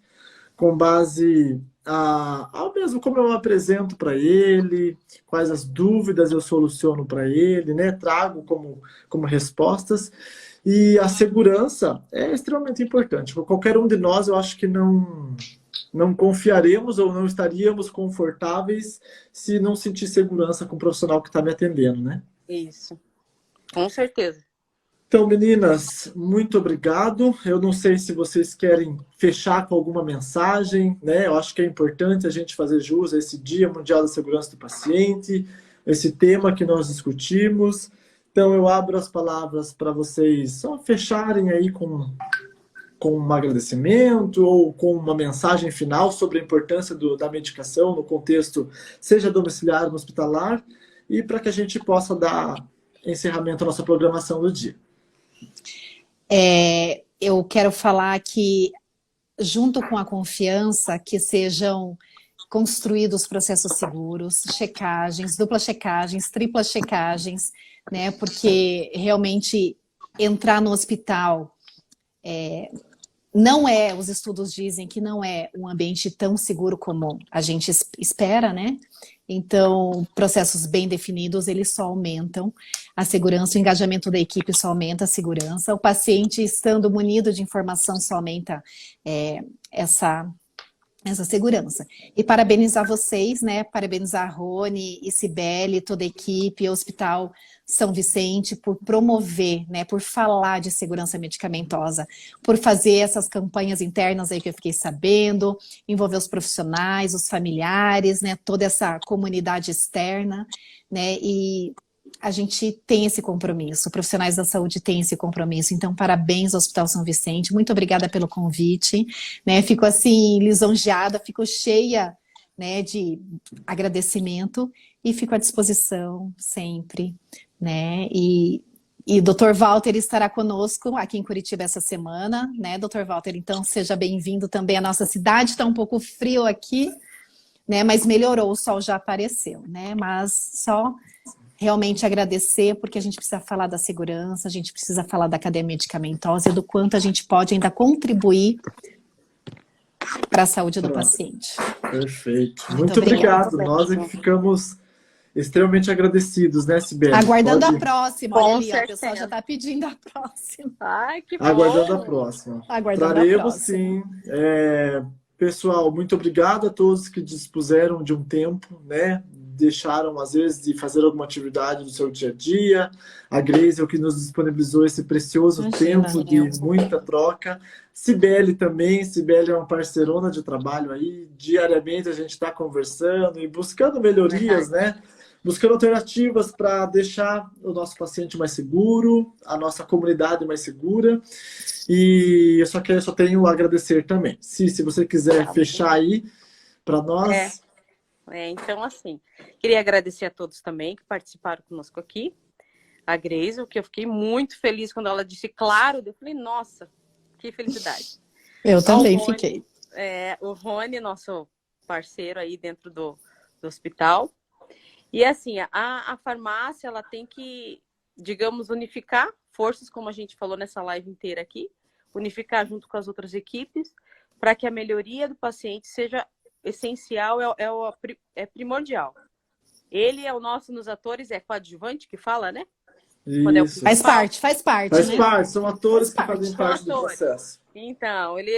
S2: com base ao mesmo como eu apresento para ele, quais as dúvidas eu soluciono para ele, né? Trago como respostas. E a segurança é extremamente importante. Qualquer um de nós, eu acho que não confiaremos ou não estaríamos confortáveis se não sentir segurança com o profissional que está me atendendo, né?
S1: Isso, com certeza.
S2: Então, meninas, muito obrigado. Eu não sei se vocês querem fechar com alguma mensagem, né? Eu acho que é importante a gente fazer jus a esse Dia Mundial da Segurança do Paciente, esse tema que nós discutimos. Então, eu abro as palavras para vocês só fecharem aí com um agradecimento ou com uma mensagem final sobre a importância da medicação no contexto, seja domiciliar ou hospitalar, e para que a gente possa dar encerramento à nossa programação do dia.
S3: Eu quero falar que, junto com a confiança, que sejam construídos processos seguros, checagens, duplas checagens, triplas checagens, né? Porque realmente entrar no hospital não é, os estudos dizem que não é um ambiente tão seguro como a gente espera, né? Então, processos bem definidos, eles só aumentam a segurança, o engajamento da equipe só aumenta a segurança, o paciente estando munido de informação só aumenta essa segurança. E parabenizar vocês, né? Parabenizar a Rony e Cibele, toda a equipe, o Hospital São Vicente, por promover, né? Por falar de segurança medicamentosa, por fazer essas campanhas internas aí que eu fiquei sabendo, envolver os profissionais, os familiares, né? Toda essa comunidade externa, né? E a gente tem esse compromisso, profissionais da saúde têm esse compromisso. Então, parabéns ao Hospital São Vicente, muito obrigada pelo convite, né? Fico assim, lisonjeada, fico cheia, né, de agradecimento e fico à disposição sempre, né? E Dr. Walter estará conosco aqui em Curitiba essa semana, né, Dr. Walter? Então, seja bem-vindo também à nossa cidade, está um pouco frio aqui, né, mas melhorou, o sol já apareceu, né? Mas só realmente agradecer, porque a gente precisa falar da segurança, a gente precisa falar da cadeia medicamentosa e do quanto a gente pode ainda contribuir para a saúde do paciente.
S2: Perfeito. Muito obrigado. Nós é que ficamos extremamente agradecidos, né, Sibeli?
S3: Aguardando a próxima.
S1: Com
S3: Olha ali,
S1: certeza.
S3: o pessoal já está pedindo a próxima.
S1: Ai, que bom.
S2: Aguardando a próxima.
S3: Aguardando a
S2: Traremos,
S3: próxima.
S2: sim. Pessoal, muito obrigado a todos que dispuseram de um tempo, né? Deixaram, às vezes, de fazer alguma atividade no seu dia a dia. A Grace é o que nos disponibilizou esse precioso tempo de muita troca. Sibeli também. Sibeli é uma parceirona de trabalho aí. Diariamente a gente está conversando e buscando melhorias, né? Buscando alternativas para deixar o nosso paciente mais seguro, a nossa comunidade mais segura. E eu só tenho a agradecer também. Se você quiser fechar aí para nós...
S1: Então, assim, queria agradecer a todos também que participaram conosco aqui. A Grace, que eu fiquei muito feliz quando ela disse claro. Eu falei, nossa, que felicidade.
S3: Eu também
S1: Rony,
S3: fiquei.
S1: O Rony, nosso parceiro aí dentro do hospital. E assim, a farmácia, ela tem que, digamos, unificar forças, como a gente falou nessa live inteira aqui, unificar junto com as outras equipes, para que a melhoria do paciente seja essencial, é primordial. Ele é o nosso, nos atores, é coadjuvante que fala, né?
S2: Isso.
S3: Faz parte.
S2: Faz
S3: né?
S2: parte, são atores que fazem parte do processo.
S1: Então, ele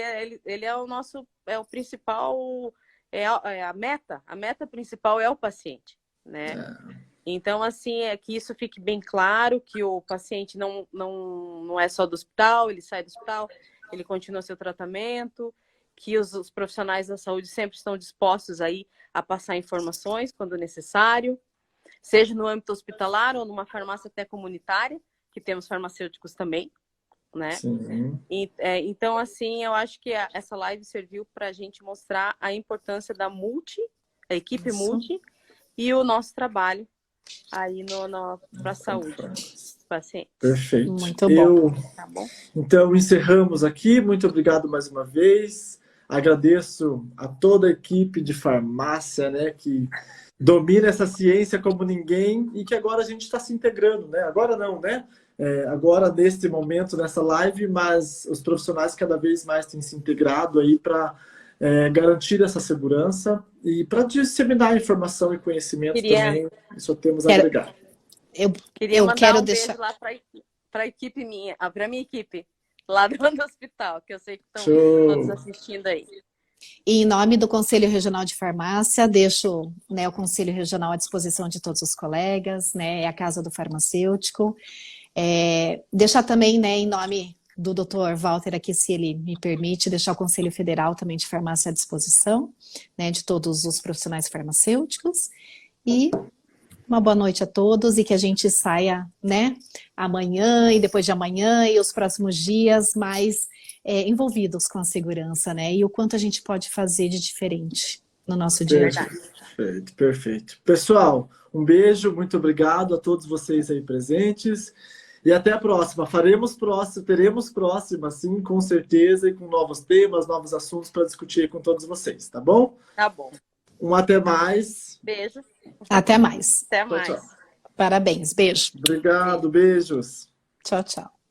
S1: é o nosso, é o principal, a meta principal é o paciente, né? Então, assim, é que isso fique bem claro, que o paciente não é só do hospital, ele sai do hospital, ele continua seu tratamento, que os profissionais da saúde sempre estão dispostos aí a passar informações quando necessário, seja no âmbito hospitalar ou numa farmácia até comunitária, que temos farmacêuticos também, né?
S2: Sim.
S1: Então, assim, eu acho que essa live serviu para a gente mostrar a importância da a equipe multi e o nosso trabalho aí para a saúde dos pacientes.
S2: Perfeito.
S3: Muito bom.
S1: Tá bom?
S2: Então, encerramos aqui. Muito obrigado mais uma vez. Agradeço a toda a equipe de farmácia, né, que domina essa ciência como ninguém e que agora a gente está se integrando, né? Agora não, né? Agora, neste momento, nessa live, mas os profissionais cada vez mais têm se integrado aí para garantir essa segurança e para disseminar informação e conhecimento também. Só temos a agregar.
S1: Eu mandar
S3: quero
S1: beijo lá para a equipe minha, para a minha equipe, lá do hospital, que eu sei que estão todos assistindo aí.
S3: E em nome do Conselho Regional de Farmácia, deixo, né, o Conselho Regional à disposição de todos os colegas, né, é a Casa do Farmacêutico. Deixar também, né, em nome do Dr. Walter aqui, se ele me permite, deixar o Conselho Federal também de Farmácia à disposição, né, de todos os profissionais farmacêuticos. E uma boa noite a todos e que a gente saia, né, amanhã e depois de amanhã e os próximos dias mais envolvidos com a segurança, né, e o quanto a gente pode fazer de diferente no nosso dia a dia.
S2: Perfeito. Pessoal, um beijo, muito obrigado a todos vocês aí presentes e até a próxima. Teremos próxima, sim, com certeza, e com novos temas, novos assuntos para discutir com todos vocês, tá bom?
S1: Tá bom.
S2: Até mais.
S1: Beijo.
S3: Até mais.
S1: Até mais.
S2: Tchau.
S3: Parabéns. Beijo.
S2: Obrigado, beijos.
S3: Tchau, tchau.